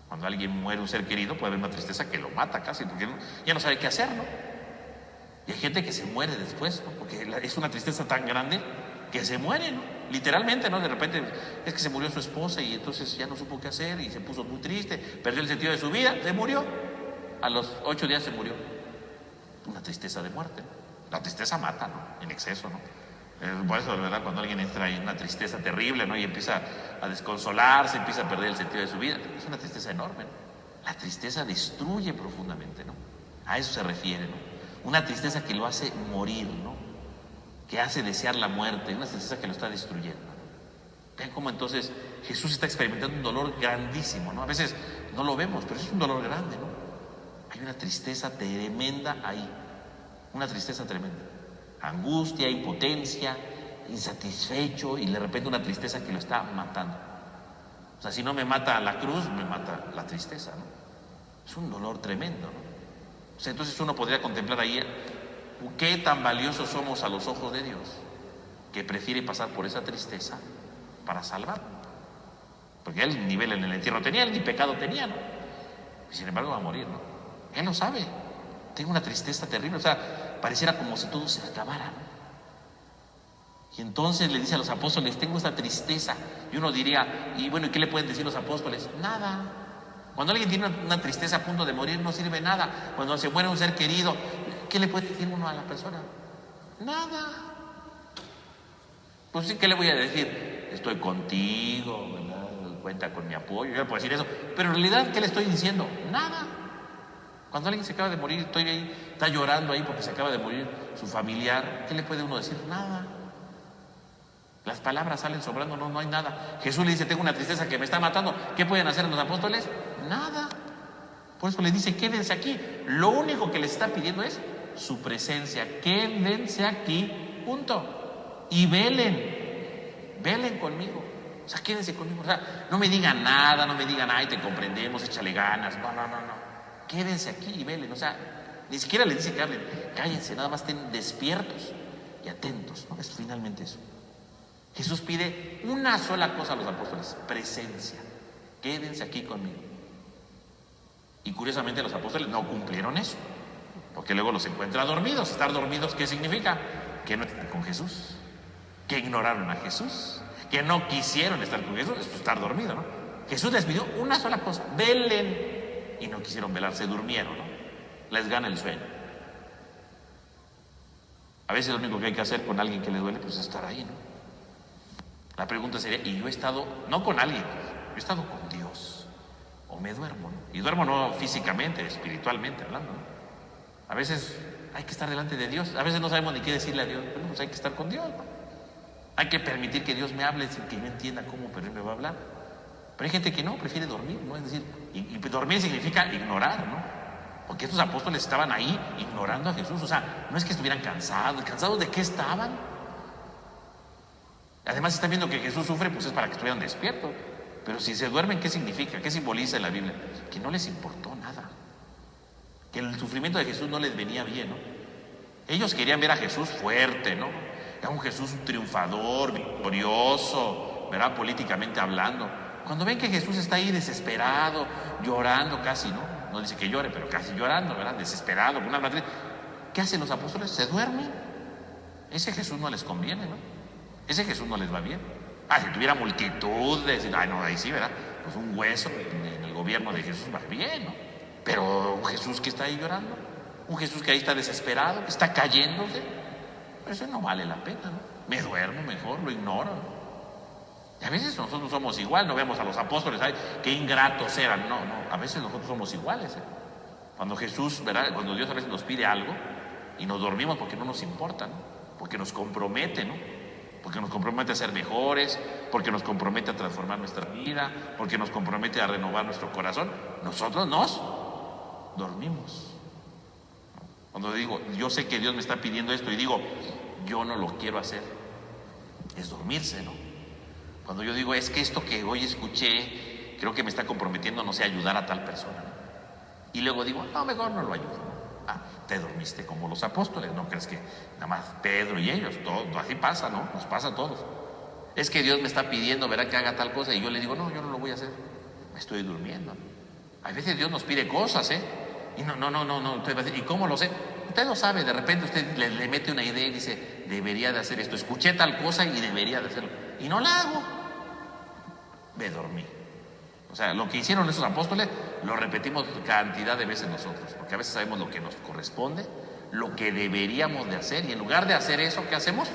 Cuando alguien muere, un ser querido, puede haber una tristeza que lo mata casi, porque ya no sabe qué hacer, ¿no? Y hay gente que se muere después, ¿no? Porque es una tristeza tan grande que se muere, ¿no? Literalmente, ¿no? De repente es que se murió su esposa y entonces ya no supo qué hacer y se puso muy triste, perdió el sentido de su vida, se murió. A los 8 días se murió. Una tristeza de muerte, ¿no? La tristeza mata, ¿no? En exceso, ¿no? Por eso, de verdad, cuando alguien entra en una tristeza terrible, ¿no? Y empieza a desconsolarse, empieza a perder el sentido de su vida, es una tristeza enorme, ¿no? La tristeza destruye profundamente, ¿no? A eso se refiere, ¿no? Una tristeza que lo hace morir, ¿no? Que hace desear la muerte, una tristeza que lo está destruyendo. Vean cómo entonces Jesús está experimentando un dolor grandísimo, ¿no? A veces no lo vemos, pero es un dolor grande, ¿no? Hay una tristeza tremenda ahí, una tristeza tremenda. Angustia, impotencia, insatisfecho y de repente una tristeza que lo está matando. O sea, si no me mata la cruz, me mata la tristeza, ¿no? Es un dolor tremendo, ¿no? O sea, entonces uno podría contemplar ahí qué tan valiosos somos a los ojos de Dios, que prefiere pasar por esa tristeza para salvar. Porque él nivel en el entierro tenía, él ni pecado tenía, ¿no? Y sin embargo va a morir, ¿no? Él lo sabe. Tengo una tristeza terrible, o sea, pareciera como si todo se acabara, ¿no? Y entonces le dice a los apóstoles, tengo esta tristeza. Y uno diría, y bueno, ¿y qué le pueden decir los apóstoles? Nada. Cuando alguien tiene una tristeza a punto de morir, no sirve nada. Cuando se muere un ser querido, ¿qué le puede decir uno a la persona? Nada. Pues sí, ¿qué le voy a decir? Estoy contigo, ¿verdad? Cuenta con mi apoyo. Yo le puedo decir eso. Pero en realidad, ¿qué le estoy diciendo? Nada. Cuando alguien se acaba de morir, estoy ahí, está llorando ahí porque se acaba de morir su familiar, ¿qué le puede uno decir? Nada. Las palabras salen sobrando, no hay nada. Jesús le dice, tengo una tristeza que me está matando. ¿Qué pueden hacer los apóstoles? Nada. Por eso le dice, quédense aquí. Lo único que les está pidiendo es su presencia. Quédense aquí, punto. Y velen conmigo. O sea, quédense conmigo. O sea, no me digan nada, no me digan, ay, te comprendemos, échale ganas. No. Quédense aquí y velen, o sea, ni siquiera le dice que hablen, cállense, nada más estén despiertos y atentos, ¿no? Es finalmente eso. Jesús pide una sola cosa a los apóstoles, presencia, quédense aquí conmigo. Y curiosamente los apóstoles no cumplieron eso, porque luego los encuentra dormidos. Estar dormidos, ¿qué significa? Que no están con Jesús, que ignoraron a Jesús, que no quisieron estar con Jesús, es estar dormido, ¿no? Jesús les pidió una sola cosa, velen. Y no quisieron velar, se durmieron, ¿no? Les gana el sueño. A veces lo único que hay que hacer con alguien que le duele, pues es estar ahí, ¿no? La pregunta sería, ¿y yo he estado, no con alguien, yo he estado con Dios? ¿O me duermo, no? Y duermo no físicamente, espiritualmente hablando, ¿no? A veces hay que estar delante de Dios, a veces no sabemos ni qué decirle a Dios, bueno, pues hay que estar con Dios, ¿no? Hay que permitir que Dios me hable sin que yo entienda cómo, pero Él me va a hablar. Pero hay gente que no, prefiere dormir, ¿no? Es decir, y dormir significa ignorar, ¿no? Porque estos apóstoles estaban ahí ignorando a Jesús. O sea, no es que estuvieran cansados. ¿Cansados de qué estaban? Además, si están viendo que Jesús sufre, pues es para que estuvieran despiertos. Pero si se duermen, ¿qué significa? ¿Qué simboliza en la Biblia? Que no les importó nada. Que el sufrimiento de Jesús no les venía bien, ¿no? Ellos querían ver a Jesús fuerte, ¿no? A un Jesús triunfador, victorioso, ¿verdad? Políticamente hablando. Cuando ven que Jesús está ahí desesperado, llorando casi, ¿no? No dice que llore, pero casi llorando, ¿verdad? Desesperado, con una matriz. ¿Qué hacen los apóstoles? Se duermen. Ese Jesús no les conviene, ¿no? Ese Jesús no les va bien. Si tuviera multitudes, no, ahí sí, ¿verdad? Pues un hueso en el gobierno de Jesús va bien, ¿no? Pero un Jesús que está ahí llorando, un Jesús que ahí está desesperado, que está cayéndose, eso no vale la pena, ¿no? Me duermo mejor, lo ignoro, ¿no? Y a veces nosotros somos igual, no vemos a los apóstoles, ay, qué ingratos eran, no, a veces nosotros somos iguales, ¿eh? Cuando Jesús, ¿verdad? Cuando Dios a veces nos pide algo y nos dormimos porque no nos importa, ¿no? Porque nos compromete, ¿no? Porque nos compromete a ser mejores, porque nos compromete a transformar nuestra vida, porque nos compromete a renovar nuestro corazón, nosotros nos dormimos. Cuando digo, yo sé que Dios me está pidiendo esto y digo, yo no lo quiero hacer, es dormirse, ¿no? Cuando yo digo, es que esto que hoy escuché, creo que me está comprometiendo, no sé, a ayudar a tal persona, ¿no? Y luego digo, no, mejor no lo ayudo. Te dormiste como los apóstoles, ¿no crees que nada más Pedro y ellos, todo, así pasa, ¿no? Nos pasa a todos. Es que Dios me está pidiendo, verá, que haga tal cosa y yo le digo, no, yo no lo voy a hacer, me estoy durmiendo. A veces Dios nos pide cosas, y no, usted va a decir, ¿y cómo lo sé? Usted lo sabe, de repente usted le mete una idea y dice, debería de hacer esto, escuché tal cosa y debería de hacerlo, y no la hago, me dormí. O sea, lo que hicieron esos apóstoles lo repetimos cantidad de veces nosotros, porque a veces sabemos lo que nos corresponde, lo que deberíamos de hacer, y en lugar de hacer eso, ¿qué hacemos?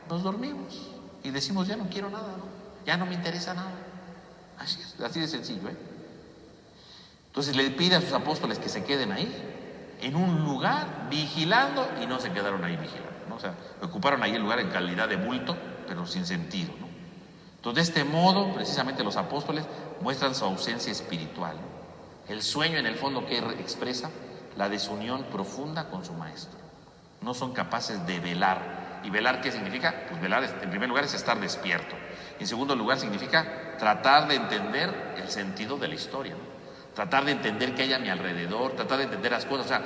Nos dormimos y decimos, ya no quiero nada, ¿no? Ya no me interesa nada. Así es, así de sencillo, ¿eh? Entonces le pide a sus apóstoles que se queden ahí, en un lugar, vigilando, y no se quedaron ahí vigilando, ¿no? O sea, ocuparon ahí el lugar en calidad de bulto, pero sin sentido, ¿no? Entonces, de este modo, precisamente los apóstoles muestran su ausencia espiritual, ¿no? El sueño, en el fondo, que expresa la desunión profunda con su maestro. No son capaces de velar. ¿Y velar qué significa? Pues velar, en primer lugar, es estar despierto. En segundo lugar, significa tratar de entender el sentido de la historia, ¿no? Tratar de entender qué hay a mi alrededor, tratar de entender las cosas. O sea,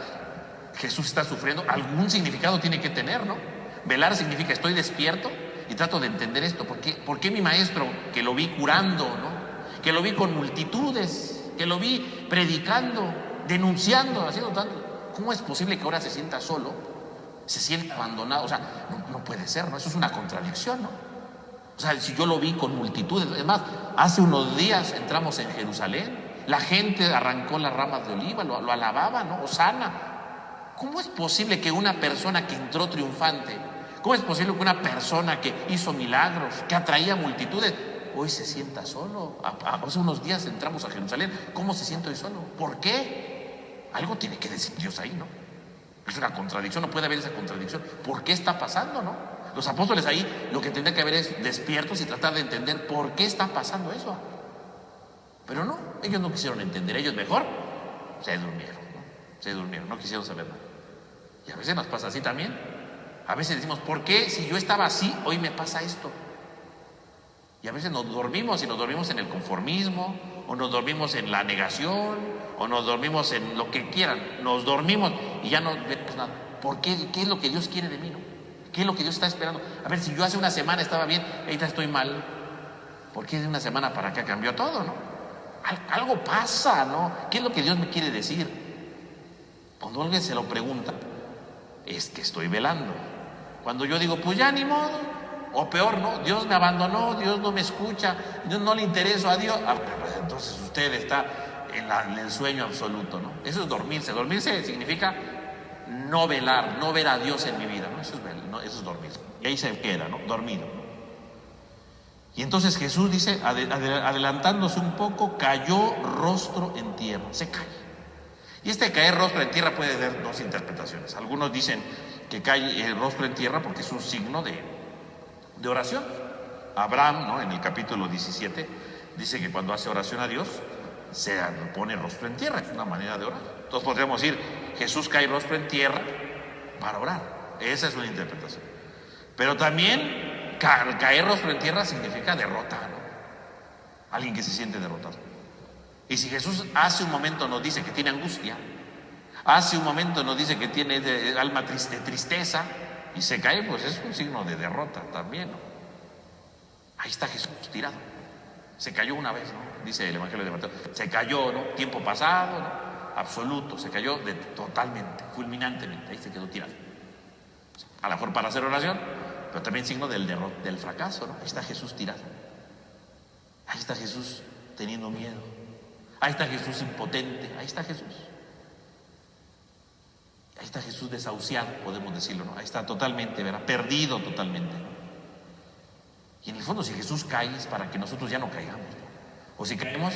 Jesús está sufriendo, algún significado tiene que tener, ¿no? Velar significa estoy despierto y trato de entender esto. ¿Por qué mi maestro, que lo vi curando, ¿no? Que lo vi con multitudes, que lo vi predicando, denunciando, haciendo tanto, cómo es posible que ahora se sienta solo, se sienta abandonado? O sea, no puede ser, ¿no? Eso es una contradicción, ¿no? O sea, si yo lo vi con multitudes, es más, hace unos días entramos en Jerusalén, la gente arrancó las ramas de oliva, lo alababa, ¿no? Hosana. ¿Cómo es posible que una persona que entró triunfante, cómo es posible que una persona que hizo milagros, que atraía multitudes, hoy se sienta solo? Hace unos días entramos a Jerusalén, ¿cómo se siente hoy solo? ¿Por qué? Algo tiene que decir Dios ahí, ¿no? Es una contradicción, no puede haber esa contradicción. ¿Por qué está pasando, no? Los apóstoles ahí lo que tendrían que haber es despiertos y tratar de entender por qué está pasando eso. Pero no, ellos no quisieron entender, ellos mejor se durmieron, ¿no? Se durmieron, no quisieron saber nada. Y a veces nos pasa así también. A veces decimos, ¿por qué si yo estaba así, hoy me pasa esto? Y a veces nos dormimos, y nos dormimos en el conformismo, o nos dormimos en la negación, o nos dormimos en lo que quieran. Nos dormimos y ya no vemos nada. ¿Por qué? ¿Qué es lo que Dios quiere de mí, no? ¿Qué es lo que Dios está esperando? A ver, si yo hace una semana estaba bien, ahorita estoy mal. ¿Por qué de una semana para acá cambió todo, no? Algo pasa, ¿no? ¿Qué es lo que Dios me quiere decir? Cuando alguien se lo pregunta, es que estoy velando. Cuando yo digo, pues ya ni modo, o peor, ¿no? Dios me abandonó, Dios no me escucha, Dios no le intereso a Dios. Pues entonces usted está en el sueño absoluto, ¿no? Eso es dormirse. Dormirse significa no velar, no ver a Dios en mi vida, ¿no? Eso es dormirse. Y ahí se queda, ¿no? Dormido, ¿no? Y entonces Jesús dice, adelantándose un poco, cayó rostro en tierra, se cae. Y este caer rostro en tierra puede tener dos interpretaciones. Algunos dicen que cae el rostro en tierra porque es un signo de oración. Abraham, ¿no? En el capítulo 17 dice que cuando hace oración a Dios, se pone rostro en tierra, es una manera de orar. Entonces podríamos decir, Jesús cae rostro en tierra para orar. Esa es una interpretación. Pero también caer rostro en tierra significa derrota, ¿no? Alguien que se siente derrotado. Y si Jesús hace un momento nos dice que tiene angustia, hace un momento nos dice que tiene alma tristeza, y se cae, pues es un signo de derrota también, ¿no? Ahí está Jesús tirado. Se cayó una vez, ¿no? Dice el Evangelio de Mateo. Se cayó, ¿no? Tiempo pasado, ¿no? Absoluto. Se cayó totalmente, fulminantemente. Ahí se quedó tirado. A lo mejor para hacer oración, pero también signo del fracaso, ¿no? Ahí está Jesús tirado. Ahí está Jesús teniendo miedo. Ahí está Jesús impotente. Ahí está Jesús. Ahí está Jesús desahuciado, podemos decirlo, ¿no? Ahí está totalmente, ¿verdad? Perdido totalmente, ¿no? Y en el fondo, si Jesús cae, es para que nosotros ya no caigamos, ¿no? O si caemos,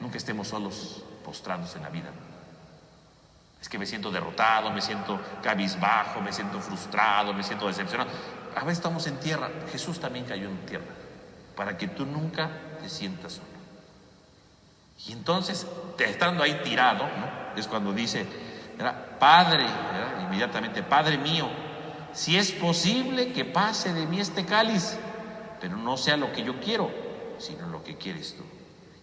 nunca estemos solos, postrados en la vida, ¿no? Es que me siento derrotado, me siento cabizbajo, me siento frustrado, me siento decepcionado. A veces estamos en tierra. Jesús también cayó en tierra, para que tú nunca te sientas solo. Y entonces, estando ahí tirado, ¿no? Es cuando dice, ¿verdad? Padre, ¿verdad? Inmediatamente, Padre mío, si es posible que pase de mí este cáliz, pero no sea lo que yo quiero, sino lo que quieres tú.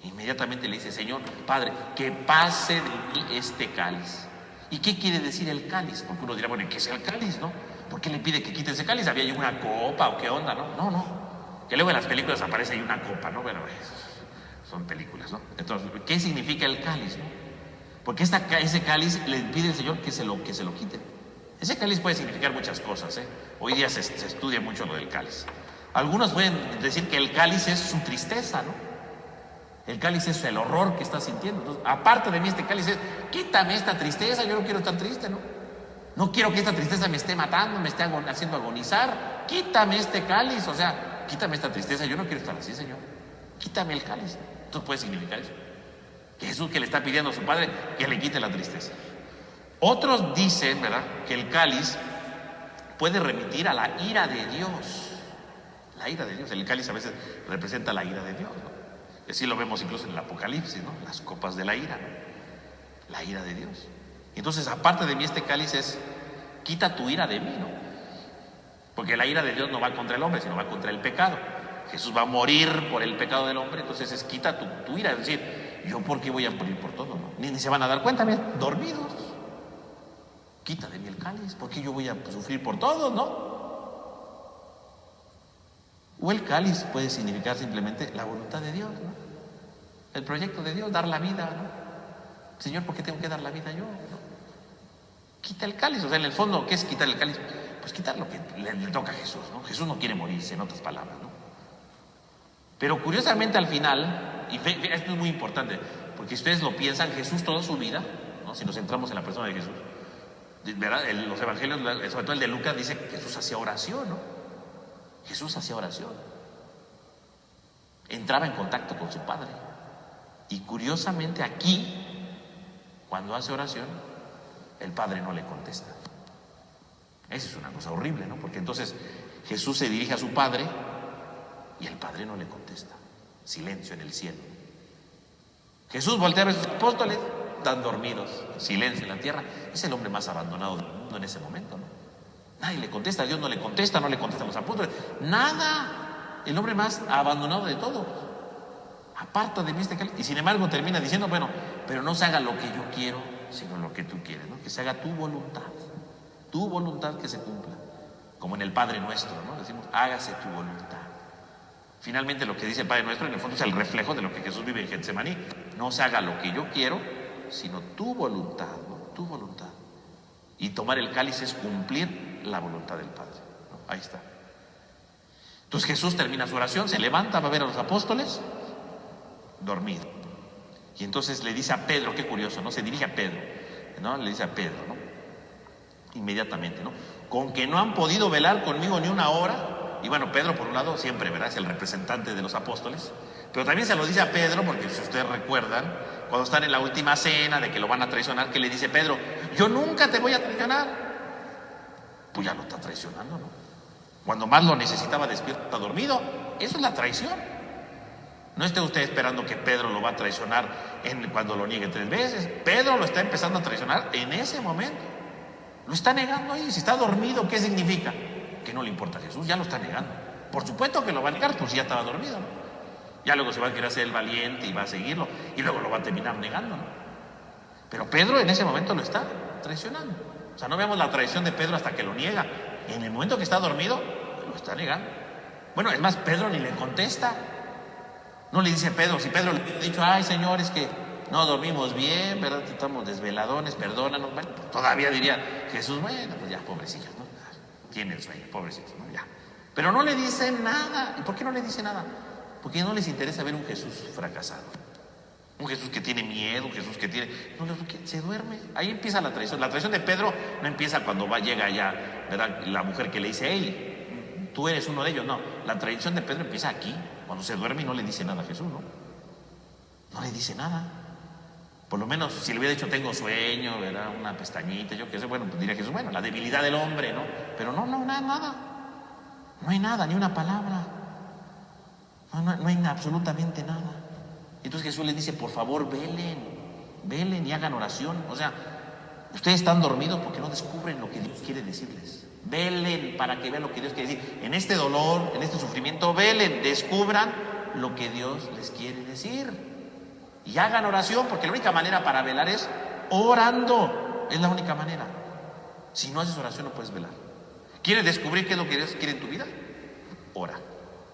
Inmediatamente le dice, Señor, Padre, que pase de mí este cáliz. ¿Y qué quiere decir el cáliz? Porque uno dirá, bueno, ¿qué es el cáliz, no? ¿Por qué le pide que quite ese cáliz? ¿Había ahí una copa o qué onda, no? No. Que luego en las películas aparece ahí una copa, ¿no? Bueno, son películas, ¿no? Entonces, ¿qué significa el cáliz, no? Porque ese cáliz le pide el Señor que se lo quite. Ese cáliz puede significar muchas cosas, ¿eh? Hoy día se estudia mucho lo del cáliz. Algunos pueden decir que el cáliz es su tristeza, ¿no? El cáliz es el horror que está sintiendo. Entonces, aparte de mí este cáliz es, quítame esta tristeza, yo no quiero estar triste, ¿no? No quiero que esta tristeza me esté matando, me esté haciendo agonizar. Quítame este cáliz, o sea, quítame esta tristeza, yo no quiero estar así, Señor. Quítame el cáliz. Entonces puede significar eso. Que Jesús que le está pidiendo a su Padre que le quite la tristeza. Otros dicen, ¿verdad?, que el cáliz puede remitir a la ira de Dios. La ira de Dios. El cáliz a veces representa la ira de Dios, ¿no? Y así lo vemos incluso en el Apocalipsis, ¿no? Las copas de la ira, ¿no? La ira de Dios. Entonces, aparte de mí, este cáliz es, quita tu ira de mí, ¿no? Porque la ira de Dios no va contra el hombre, sino va contra el pecado. Jesús va a morir por el pecado del hombre, entonces es, quita tu ira. Es decir, ¿yo por qué voy a morir por todo, no? Ni se van a dar cuenta, miren, dormidos. Quita de mí el cáliz, ¿por qué yo voy a sufrir por todo, no? O el cáliz puede significar simplemente la voluntad de Dios, ¿no? El proyecto de Dios, dar la vida, ¿no? Señor, ¿por qué tengo que dar la vida yo? ¿No? Quita el cáliz, o sea, en el fondo, ¿qué es quitar el cáliz? Pues quitar lo que le toca a Jesús, ¿no? Jesús no quiere morirse, en otras palabras, ¿no? Pero curiosamente al final, y esto es muy importante, porque si ustedes lo piensan, Jesús toda su vida, ¿no? Si nos centramos en la persona de Jesús, ¿verdad? Los evangelios, sobre todo el de Lucas, dice que Jesús hacía oración, ¿no? Jesús hacía oración. Entraba en contacto con su Padre. Y curiosamente aquí, cuando hace oración, el Padre no le contesta. Esa es una cosa horrible, ¿no? Porque entonces Jesús se dirige a su Padre y el Padre no le contesta. Silencio en el cielo. Jesús voltea a ver a sus apóstoles, están dormidos. Silencio en la tierra. Es el hombre más abandonado del mundo en ese momento, ¿no? Nadie le contesta, Dios no le contesta, no le contestan los apóstoles, nada. El hombre más abandonado de todos. Aparta de mí este cáliz. Y sin embargo termina diciendo, bueno, pero no se haga lo que yo quiero, sino lo que tú quieres, ¿no? Que se haga tu voluntad que se cumpla. Como en el Padre Nuestro, ¿no? Decimos, hágase tu voluntad. Finalmente lo que dice el Padre Nuestro en el fondo es el reflejo de lo que Jesús vive en Getsemaní. No se haga lo que yo quiero, sino tu voluntad, ¿no? Tu voluntad. Y tomar el cáliz es cumplir la voluntad del Padre, ¿no? Ahí está. Entonces Jesús termina su oración, se levanta, va a ver a los apóstoles, dormido. Y entonces le dice a Pedro, qué curioso, ¿no? Se dirige a Pedro, ¿no? Le dice a Pedro, ¿no? Inmediatamente, ¿no? Con que no han podido velar conmigo ni una hora. Y bueno, Pedro por un lado siempre, ¿verdad?, es el representante de los apóstoles. Pero también se lo dice a Pedro, porque si ustedes recuerdan, cuando están en la última cena de que lo van a traicionar, que le dice Pedro, yo nunca te voy a traicionar. Pues ya lo está traicionando, ¿no? Cuando más lo necesitaba despierto, está dormido. Eso es la traición. No esté usted esperando que Pedro lo va a traicionar cuando lo niegue 3 veces. Pedro lo está empezando a traicionar en ese momento. Lo está negando ahí. Si está dormido, ¿qué significa? Que no le importa a Jesús, ya lo está negando. Por supuesto que lo va a negar, pues ya estaba dormido, ¿no? Ya luego se va a querer hacer el valiente y va a seguirlo, y luego lo va a terminar negando, ¿no? Pero Pedro en ese momento lo está traicionando. O sea, no vemos la traición de Pedro hasta que lo niega. Y en el momento que está dormido, lo está negando. Bueno, es más, Pedro ni le contesta. No le dice Pedro, si Pedro le hubiera dicho, ay Señor, es que no dormimos bien, ¿verdad? Estamos desveladones, perdónanos. Bueno, todavía diría Jesús, bueno, pues ya, pobrecillos, ¿no? Tiene el sueño, pobrecitos, ¿no? Ya. Pero no le dice nada. ¿Y por qué no le dice nada? Porque no les interesa ver un Jesús fracasado. Un Jesús que tiene miedo, un Jesús que tiene... No, se duerme. Ahí empieza la traición. La traición de Pedro no empieza cuando llega ya, ¿verdad? La mujer que le dice, hey, tú eres uno de ellos. No, la traición de Pedro empieza aquí, cuando se duerme y no le dice nada a Jesús, ¿no? No le dice nada. Por lo menos si le hubiera dicho tengo sueño, ¿verdad? Una pestañita, yo qué sé, bueno, pues diría Jesús, bueno, la debilidad del hombre, ¿no? Pero no, nada. No hay nada, ni una palabra. No hay absolutamente nada. Entonces Jesús les dice, por favor, velen y hagan oración. O sea, ustedes están dormidos porque no descubren lo que Dios quiere decirles. Velen para que vean lo que Dios quiere decir. En este dolor, en este sufrimiento, velen, descubran lo que Dios les quiere decir. Y hagan oración, porque la única manera para velar es orando. Es la única manera. Si no haces oración no puedes velar. ¿Quieres descubrir qué es lo que Dios quiere en tu vida? Ora.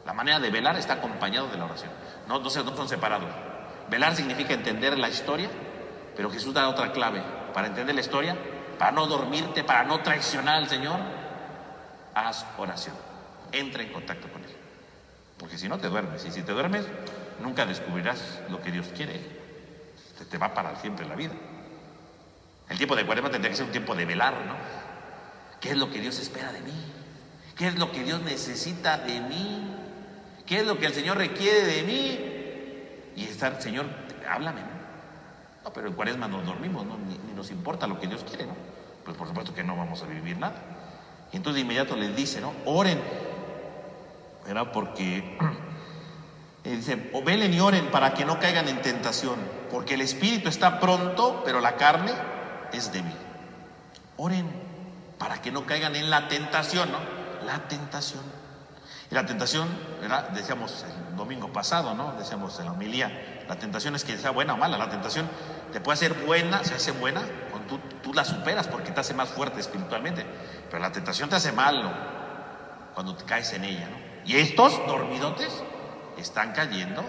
La manera de velar está acompañado de la oración. No son separados. Velar significa entender la historia, pero Jesús da otra clave. Para entender la historia, para no dormirte, para no traicionar al Señor, haz oración. Entra en contacto con Él. Porque si no te duermes, y si te duermes, nunca descubrirás lo que Dios quiere. Te va para siempre la vida. El tiempo de Cuaresma tendría que ser un tiempo de velar, ¿no? ¿Qué es lo que Dios espera de mí? ¿Qué es lo que Dios necesita de mí? ¿Qué es lo que el Señor requiere de mí? Y estar, Señor, háblame, ¿no? No, pero en Cuaresma nos dormimos, ¿no? Ni nos importa lo que Dios quiere, ¿no? Pues por supuesto que no vamos a vivir nada. Y entonces de inmediato les dice, ¿no? Oren, ¿verdad? Porque dice, velen y oren para que no caigan en tentación, porque el espíritu está pronto, pero la carne es débil. Oren para que no caigan en la tentación, ¿no? La tentación. Y la tentación, ¿verdad? Decíamos el domingo pasado, ¿no? Decíamos en la homilía, la tentación es que sea buena o mala. La tentación te puede hacer buena, se hace buena cuando tú la superas porque te hace más fuerte espiritualmente. Pero la tentación te hace mal, ¿no? Cuando te caes en ella, ¿no? Y estos dormidotes están cayendo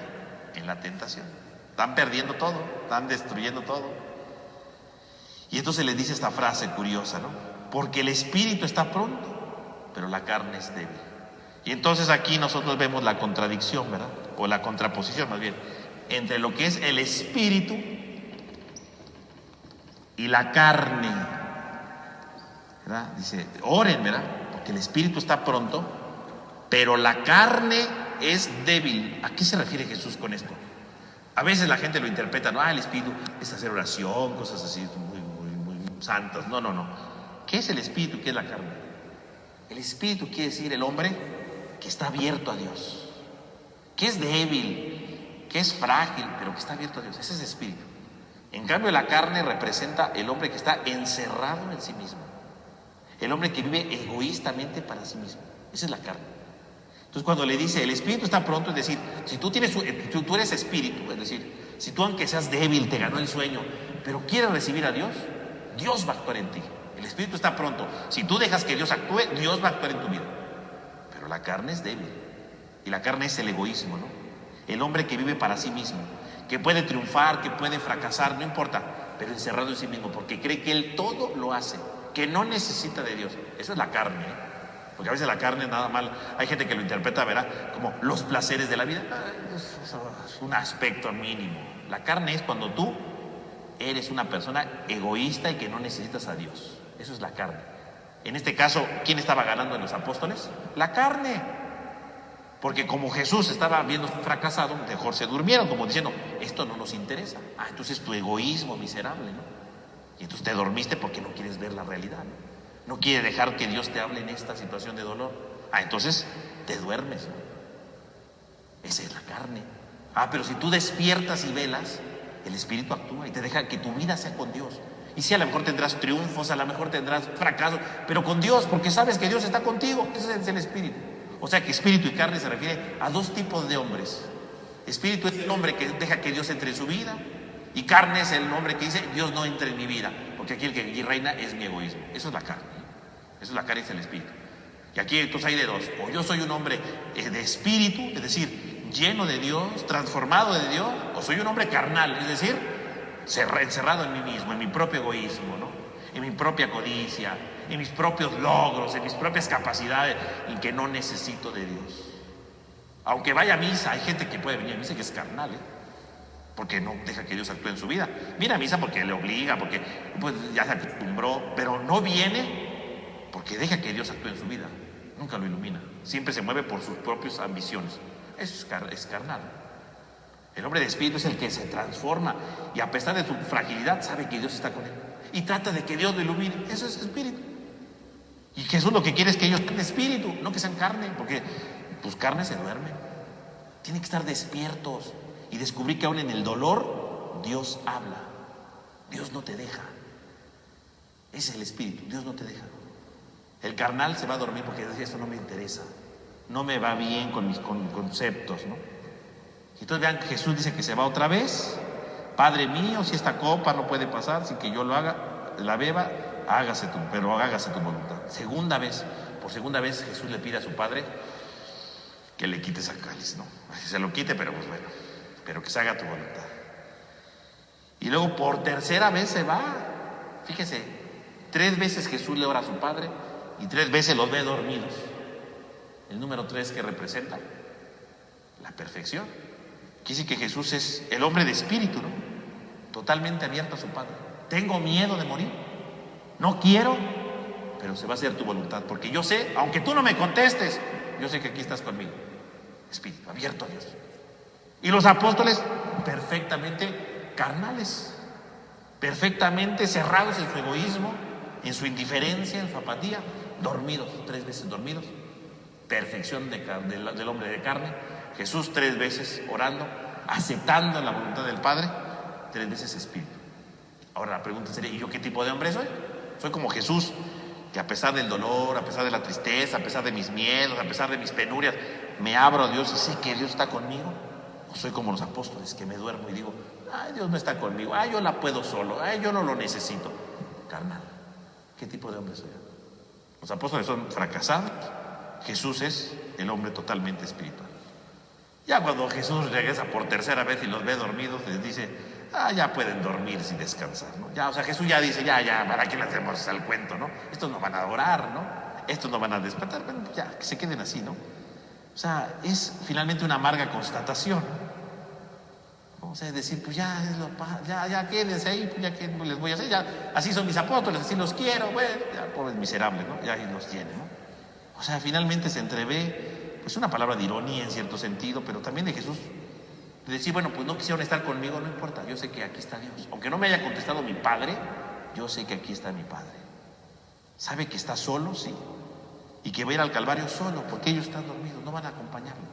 en la tentación. Están perdiendo todo, están destruyendo todo. Y entonces les dice esta frase curiosa, ¿no? Porque el espíritu está pronto, pero la carne es débil. Y entonces aquí nosotros vemos la contradicción, ¿verdad? O la contraposición más bien, entre lo que es el espíritu y la carne, ¿verdad? Dice, oren, ¿verdad? Porque el espíritu está pronto, pero la carne es débil. ¿A qué se refiere Jesús con esto? A veces la gente lo interpreta, no, el espíritu es hacer oración, cosas así muy santas. No. ¿Qué es el espíritu? ¿Qué es la carne? El espíritu quiere decir el hombre que está abierto a Dios, que es débil, que es frágil, pero que está abierto a Dios. Ese es el espíritu. En cambio, la carne representa el hombre que está encerrado en sí mismo, el hombre que vive egoístamente para sí mismo. Esa es la carne. Entonces, cuando le dice el espíritu está pronto, es decir, si tú eres espíritu, es decir, si tú aunque seas débil, te ganó el sueño, pero quieres recibir a Dios, Dios va a actuar en ti. El espíritu está pronto. Si tú dejas que Dios actúe, Dios va a actuar en tu vida. Pero la carne es débil. Y la carne es el egoísmo, ¿no? El hombre que vive para sí mismo, que puede triunfar, que puede fracasar, no importa, pero encerrado en sí mismo, porque cree que él todo lo hace, que no necesita de Dios. Eso es la carne, ¿eh? Porque a veces la carne nada mal, hay gente que lo interpreta, ¿verdad? Como los placeres de la vida. Eso es un aspecto mínimo. La carne es cuando tú eres una persona egoísta y que no necesitas a Dios. Eso es la carne. En este caso, ¿quién estaba ganando en los apóstoles? La carne. Porque como Jesús estaba viendo fracasado, mejor se durmieron, como diciendo, esto no nos interesa. Entonces tu egoísmo miserable, ¿no? Y entonces te dormiste porque no quieres ver la realidad, ¿no? No quieres dejar que Dios te hable en esta situación de dolor. Entonces te duermes, ¿no? Esa es la carne. Pero si tú despiertas y velas, el Espíritu actúa y te deja que tu vida sea con Dios. Y sí, a lo mejor tendrás triunfos, a lo mejor tendrás fracasos, pero con Dios, porque sabes que Dios está contigo. Ese es el Espíritu. O sea que espíritu y carne se refiere a dos tipos de hombres. Espíritu es el hombre que deja que Dios entre en su vida, y carne es el hombre que dice, Dios no entre en mi vida, porque aquí el que aquí reina es mi egoísmo. Eso es la carne. Eso es la carne, es el espíritu. Y aquí entonces hay de dos: o yo soy un hombre de espíritu, es decir, lleno de Dios, transformado de Dios, o soy un hombre carnal, es decir, encerrado en mí mismo, en mi propio egoísmo, ¿no? En mi propia codicia, en mis propios logros, en mis propias capacidades, y que no necesito de Dios. Aunque vaya a misa, hay gente que puede venir a misa que es carnal, porque no deja que Dios actúe en su vida. Viene a misa porque le obliga, porque pues, ya se acostumbró, pero no viene porque deja que Dios actúe en su vida. Nunca lo ilumina. Siempre se mueve por sus propias ambiciones. Eso es carnal. El hombre de espíritu es el que se transforma y a pesar de su fragilidad sabe que Dios está con él y trata de que Dios lo ilumine. Eso es espíritu. Y Jesús lo que quiere es que ellos sean espíritu, no que sean carne, porque tus carnes se duermen. Tienen que estar despiertos y descubrir que aún en el dolor Dios habla. Dios no te deja. Ese es el espíritu. Dios no te deja. El carnal se va a dormir porque dice: esto no me interesa, no me va bien con mis conceptos, ¿no? Y entonces vean, Jesús dice que se va otra vez. Padre mío, si esta copa no puede pasar sin que yo lo haga, la beba, pero hágase tu voluntad. Por segunda vez Jesús le pide a su Padre que le quite ese cáliz, ¿no? Que se lo quite, pero pues bueno, pero que se haga tu voluntad. Y luego por tercera vez se va. Fíjese, 3 veces Jesús le ora a su Padre y 3 veces los ve dormidos. El número 3, que representa la perfección. Quiere decir que Jesús es el hombre de espíritu, ¿no? Totalmente abierto a su Padre. Tengo miedo de morir, no quiero, pero se va a hacer tu voluntad, porque yo sé, aunque tú no me contestes, yo sé que aquí estás conmigo. Espíritu, abierto a Dios. Y los apóstoles, perfectamente carnales, perfectamente cerrados en su egoísmo, en su indiferencia, en su apatía, dormidos, 3 veces dormidos. Perfección del hombre de carne. Jesús 3 veces orando, aceptando la voluntad del Padre, 3 veces espíritu. Ahora la pregunta sería: ¿y yo qué tipo de hombre soy? Soy como Jesús, que a pesar del dolor, a pesar de la tristeza, a pesar de mis miedos, a pesar de mis penurias, me abro a Dios y sé que Dios está conmigo. O soy como los apóstoles, que me duermo y digo: ay, Dios no está conmigo, ay, yo la puedo solo, ay, yo no lo necesito. Carnal. ¿Qué tipo de hombre soy? Los apóstoles son fracasados. Jesús es el hombre totalmente espiritual. Ya cuando Jesús regresa por tercera vez y los ve dormidos, les dice: ya pueden dormir y descansar, ¿no? Ya, o sea, Jesús ya dice: ya, ¿para qué le hacemos al cuento, no? Estos no van a orar, ¿no? Estos no van a despertar, bueno, pues ya, que se queden así, ¿no? O sea, es finalmente una amarga constatación. Vamos a decir: pues ya quédense ahí, pues ya que les voy a hacer, ya, así son mis apóstoles, así los quiero, bueno, ya, pobres miserables, ¿no? Ya ahí los tienen, ¿no? O sea, finalmente se entrevé, pues una palabra de ironía en cierto sentido, pero también de Jesús, de decir: bueno, pues no quisieron estar conmigo, no importa, yo sé que aquí está Dios. Aunque no me haya contestado mi Padre, yo sé que aquí está mi Padre. ¿Sabe que está solo? Sí. Y que va a ir al Calvario solo, porque ellos están dormidos, no van a acompañarlo.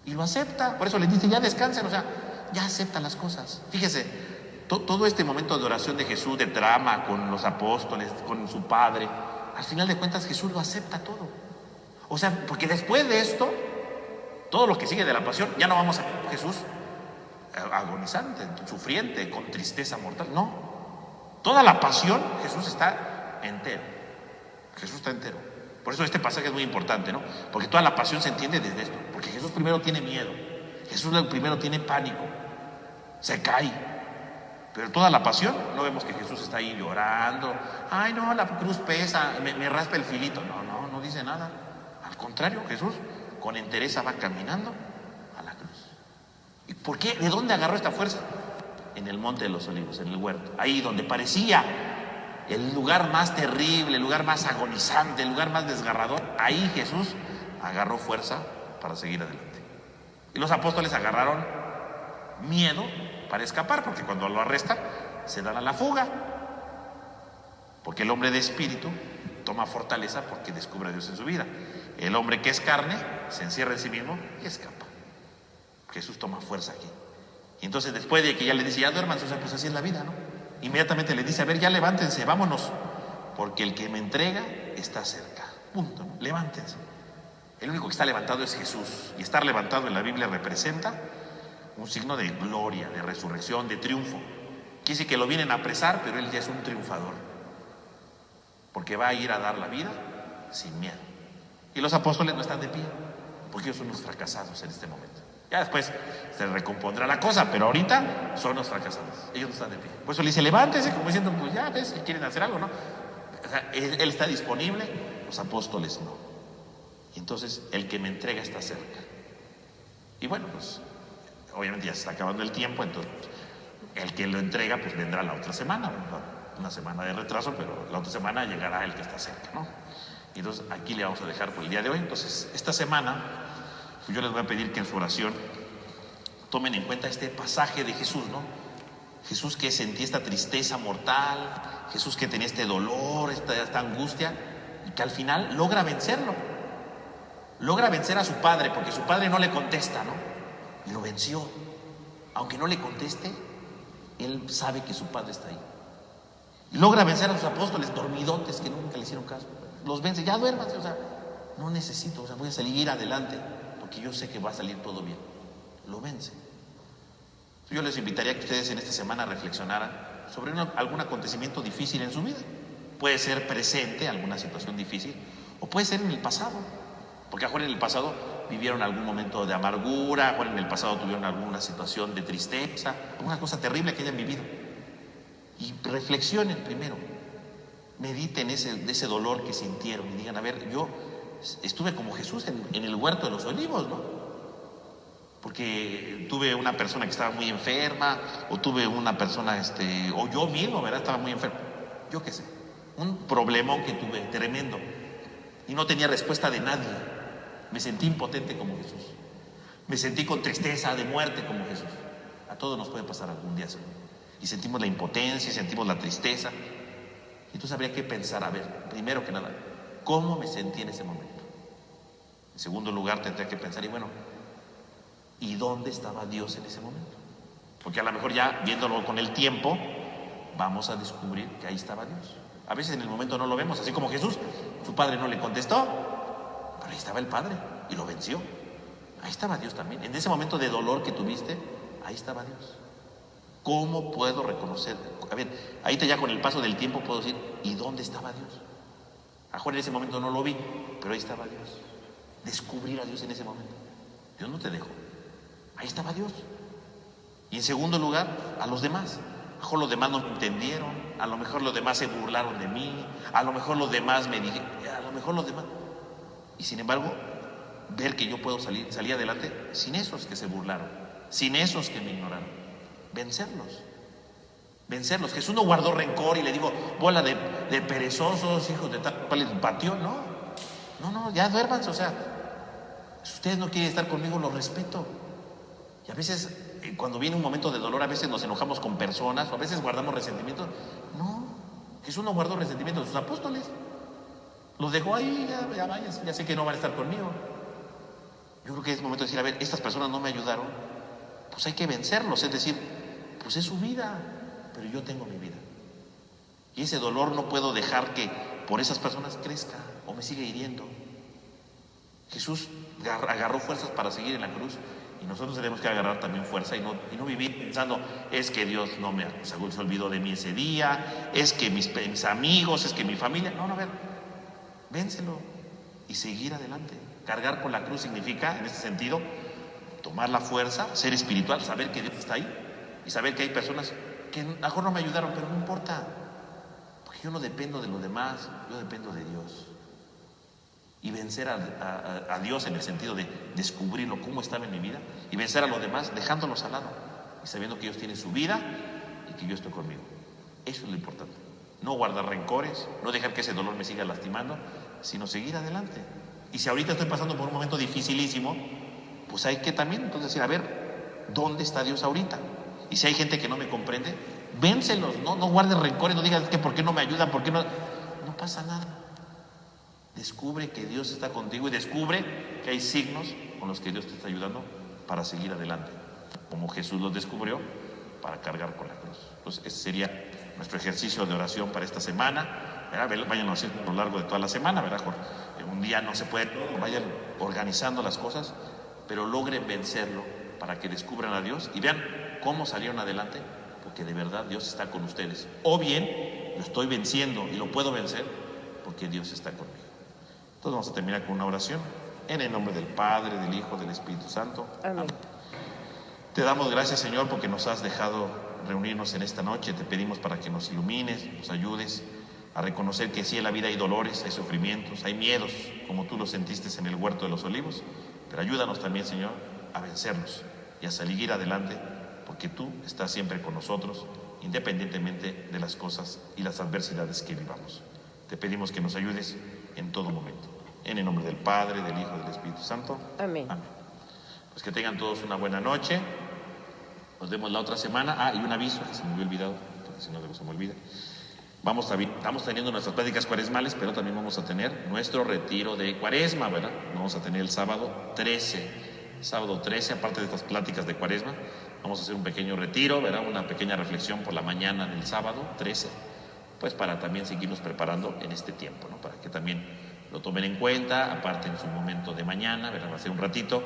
Y lo acepta, por eso les dice: ya descansen, o sea, ya acepta las cosas. Fíjese, todo este momento de oración de Jesús, de drama con los apóstoles, con su Padre, al final de cuentas Jesús lo acepta todo. O sea, porque después de esto, todo lo que sigue de la pasión, ya no vamos a ver a Jesús agonizante, sufriente, con tristeza mortal. No, toda la pasión Jesús está entero. Jesús está entero. Por eso este pasaje es muy importante, ¿no? Porque toda la pasión se entiende desde esto. Porque Jesús primero tiene miedo, Jesús primero tiene pánico, se cae. Pero toda la pasión, no vemos que Jesús está ahí llorando: ay, no, la cruz pesa, me raspa el filito. No dice nada. Al contrario, Jesús con entereza va caminando a la cruz. ¿Y por qué? ¿De dónde agarró esta fuerza? En el Monte de los Olivos, en el huerto. Ahí donde parecía el lugar más terrible, el lugar más agonizante, el lugar más desgarrador, ahí Jesús agarró fuerza para seguir adelante. Y los apóstoles agarraron miedo para escapar, porque cuando lo arrestan se dan a la fuga, porque el hombre de espíritu toma fortaleza porque descubre a Dios en su vida. El hombre que es carne se encierra en sí mismo y escapa. Jesús toma fuerza aquí. Y entonces después de que ya le dice, ya duérmanse, o sea, pues así es la vida, ¿no? Inmediatamente le dice, a ver, ya levántense, vámonos, porque el que me entrega está cerca. Punto, ¿no? Levántense. El único que está levantado es Jesús. Y estar levantado en la Biblia representa un signo de gloria, de resurrección, de triunfo. Quiere decir que lo vienen a apresar, pero él ya es un triunfador, porque va a ir a dar la vida sin miedo. Y los apóstoles no están de pie, porque ellos son los fracasados en este momento. Ya después se recompondrá la cosa, pero ahorita son los fracasados. Ellos no están de pie. Por eso le dice, levántese, como diciendo, pues ya ves que quieren hacer algo, ¿no? O sea, él está disponible, los apóstoles no. Y entonces el que me entrega está cerca. Y bueno, pues obviamente ya se está acabando el tiempo, entonces el que lo entrega pues vendrá la otra semana, una semana de retraso, pero la otra semana llegará el que está cerca, ¿no? Y entonces aquí le vamos a dejar por el día de hoy. Entonces esta semana pues yo les voy a pedir que en su oración tomen en cuenta este pasaje de Jesús, ¿no? Jesús que sentía esta tristeza mortal, Jesús que tenía este dolor, esta angustia, y que al final logra vencerlo, logra vencer a su padre, porque su padre no le contesta, ¿no? Y lo venció. Aunque no le conteste, él sabe que su padre está ahí. Y logra vencer a sus apóstoles dormidotes que nunca le hicieron caso. Los vence, ya duérmanse, o sea, no necesito, o sea, voy a salir adelante, porque yo sé que va a salir todo bien. Lo vence. Yo les invitaría a que ustedes en esta semana reflexionaran sobre algún acontecimiento difícil en su vida. Puede ser presente, alguna situación difícil, o puede ser en el pasado, porque a lo mejor en el pasado vivieron algún momento de amargura, a lo mejor en el pasado tuvieron alguna situación de tristeza, alguna cosa terrible que hayan vivido. Y reflexionen primero, mediten de ese dolor que sintieron y digan, a ver, yo estuve como Jesús en el huerto de los olivos, ¿no? Porque tuve una persona que estaba muy enferma, o tuve una persona, o yo mismo, ¿verdad? Estaba muy enfermo. Yo qué sé, un problemón que tuve tremendo y no tenía respuesta de nadie. Me sentí impotente como Jesús. Me sentí con tristeza de muerte como Jesús. A todos nos puede pasar algún día así. Y sentimos la impotencia, y sentimos la tristeza. Entonces habría que pensar, a ver, primero que nada, ¿cómo me sentí en ese momento? En segundo lugar, tendría que pensar, y bueno, ¿y dónde estaba Dios en ese momento? Porque a lo mejor ya viéndolo con el tiempo, vamos a descubrir que ahí estaba Dios. A veces en el momento no lo vemos, así como Jesús, su padre no le contestó, pero ahí estaba el Padre y lo venció. Ahí estaba Dios también. En ese momento de dolor que tuviste, ahí estaba Dios. ¿Cómo puedo reconocer? A ver, ahí ya con el paso del tiempo puedo decir, ¿y dónde estaba Dios? A lo mejor en ese momento no lo vi, pero ahí estaba Dios. Descubrir a Dios en ese momento. Dios no te dejó. Ahí estaba Dios. Y en segundo lugar, a los demás. A lo mejor los demás no me entendieron, a lo mejor los demás se burlaron de mí, a lo mejor los demás me dijeron, a lo mejor los demás. Y sin embargo, ver que yo puedo salir adelante sin esos que se burlaron, sin esos que me ignoraron. Vencerlos. Jesús no guardó rencor y le digo, bola de perezosos, hijos de tal cual, les pateó. No, ya duérmanse. O sea, si ustedes no quieren estar conmigo, los respeto. Y a veces, cuando viene un momento de dolor, a veces nos enojamos con personas, o a veces guardamos resentimientos. No, Jesús no guardó resentimientos de sus apóstoles. Los dejó ahí, ya sé que no van a estar conmigo. Yo creo que es momento de decir, a ver, estas personas no me ayudaron, pues hay que vencerlos, es decir, pues es su vida, pero yo tengo mi vida. Y ese dolor no puedo dejar que por esas personas crezca o me siga hiriendo. Jesús agarró fuerzas para seguir en la cruz, y nosotros tenemos que agarrar también fuerza y no vivir pensando, es que Dios se olvidó de mí ese día, es que mis amigos, es que mi familia. No, a ver, vénselo y seguir adelante. Cargar con la cruz significa, en este sentido, tomar la fuerza, ser espiritual, saber que Dios está ahí y saber que hay personas que a lo mejor no me ayudaron, pero no importa, porque yo no dependo de los demás, yo dependo de Dios. Y vencer a Dios en el sentido de descubrirlo, cómo estaba en mi vida, y vencer a los demás dejándolos al lado y sabiendo que ellos tienen su vida y que yo estoy conmigo. Eso es lo importante. No guardar rencores, no dejar que ese dolor me siga lastimando, sino seguir adelante. Y si ahorita estoy pasando por un momento dificilísimo, pues hay que también entonces decir, a ver, ¿dónde está Dios ahorita? Y si hay gente que no me comprende, vénselos, no guardes rencores, no digas que por qué no me ayudan, por qué no pasa nada. Descubre que Dios está contigo y descubre que hay signos con los que Dios te está ayudando para seguir adelante, como Jesús los descubrió, para cargar con la cruz. Entonces ese sería nuestro ejercicio de oración para esta semana, ¿verdad? Vayan haciendo a lo largo de toda la semana, ¿verdad, Jorge? Un día no se puede todo, vayan organizando las cosas, pero logren vencerlo para que descubran a Dios y vean cómo salieron adelante, porque de verdad Dios está con ustedes. O bien, lo estoy venciendo y lo puedo vencer porque Dios está conmigo. Entonces vamos a terminar con una oración. En el nombre del Padre, del Hijo, del Espíritu Santo. Amén. Te damos gracias, Señor, porque nos has dejado reunirnos en esta noche. Te pedimos para que nos ilumines, nos ayudes a reconocer que sí, en la vida hay dolores, hay sufrimientos, hay miedos, como tú los sentiste en el huerto de los olivos. Pero ayúdanos también, Señor, a vencerlos y a seguir adelante, porque tú estás siempre con nosotros, independientemente de las cosas y las adversidades que vivamos. Te pedimos que nos ayudes en todo momento. En el nombre del Padre, del Hijo y del Espíritu Santo. Amén. Amén. Pues que tengan todos una buena noche. Nos vemos la otra semana. Y un aviso que se me había olvidado, porque si no luego se me olvida. Estamos teniendo nuestras pláticas cuaresmales, pero también vamos a tener nuestro retiro de Cuaresma, ¿verdad? Vamos a tener el sábado 13. Sábado 13, aparte de estas pláticas de Cuaresma, vamos a hacer un pequeño retiro, ¿verdad? Una pequeña reflexión por la mañana del sábado 13, pues para también seguirnos preparando en este tiempo, ¿no? Para que también lo tomen en cuenta, aparte en su momento de mañana, ¿verdad? Va a ser un ratito,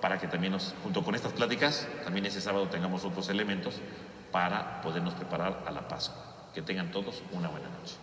para que también junto con estas pláticas, también ese sábado tengamos otros elementos para podernos preparar a la Pascua. Que tengan todos una buena noche.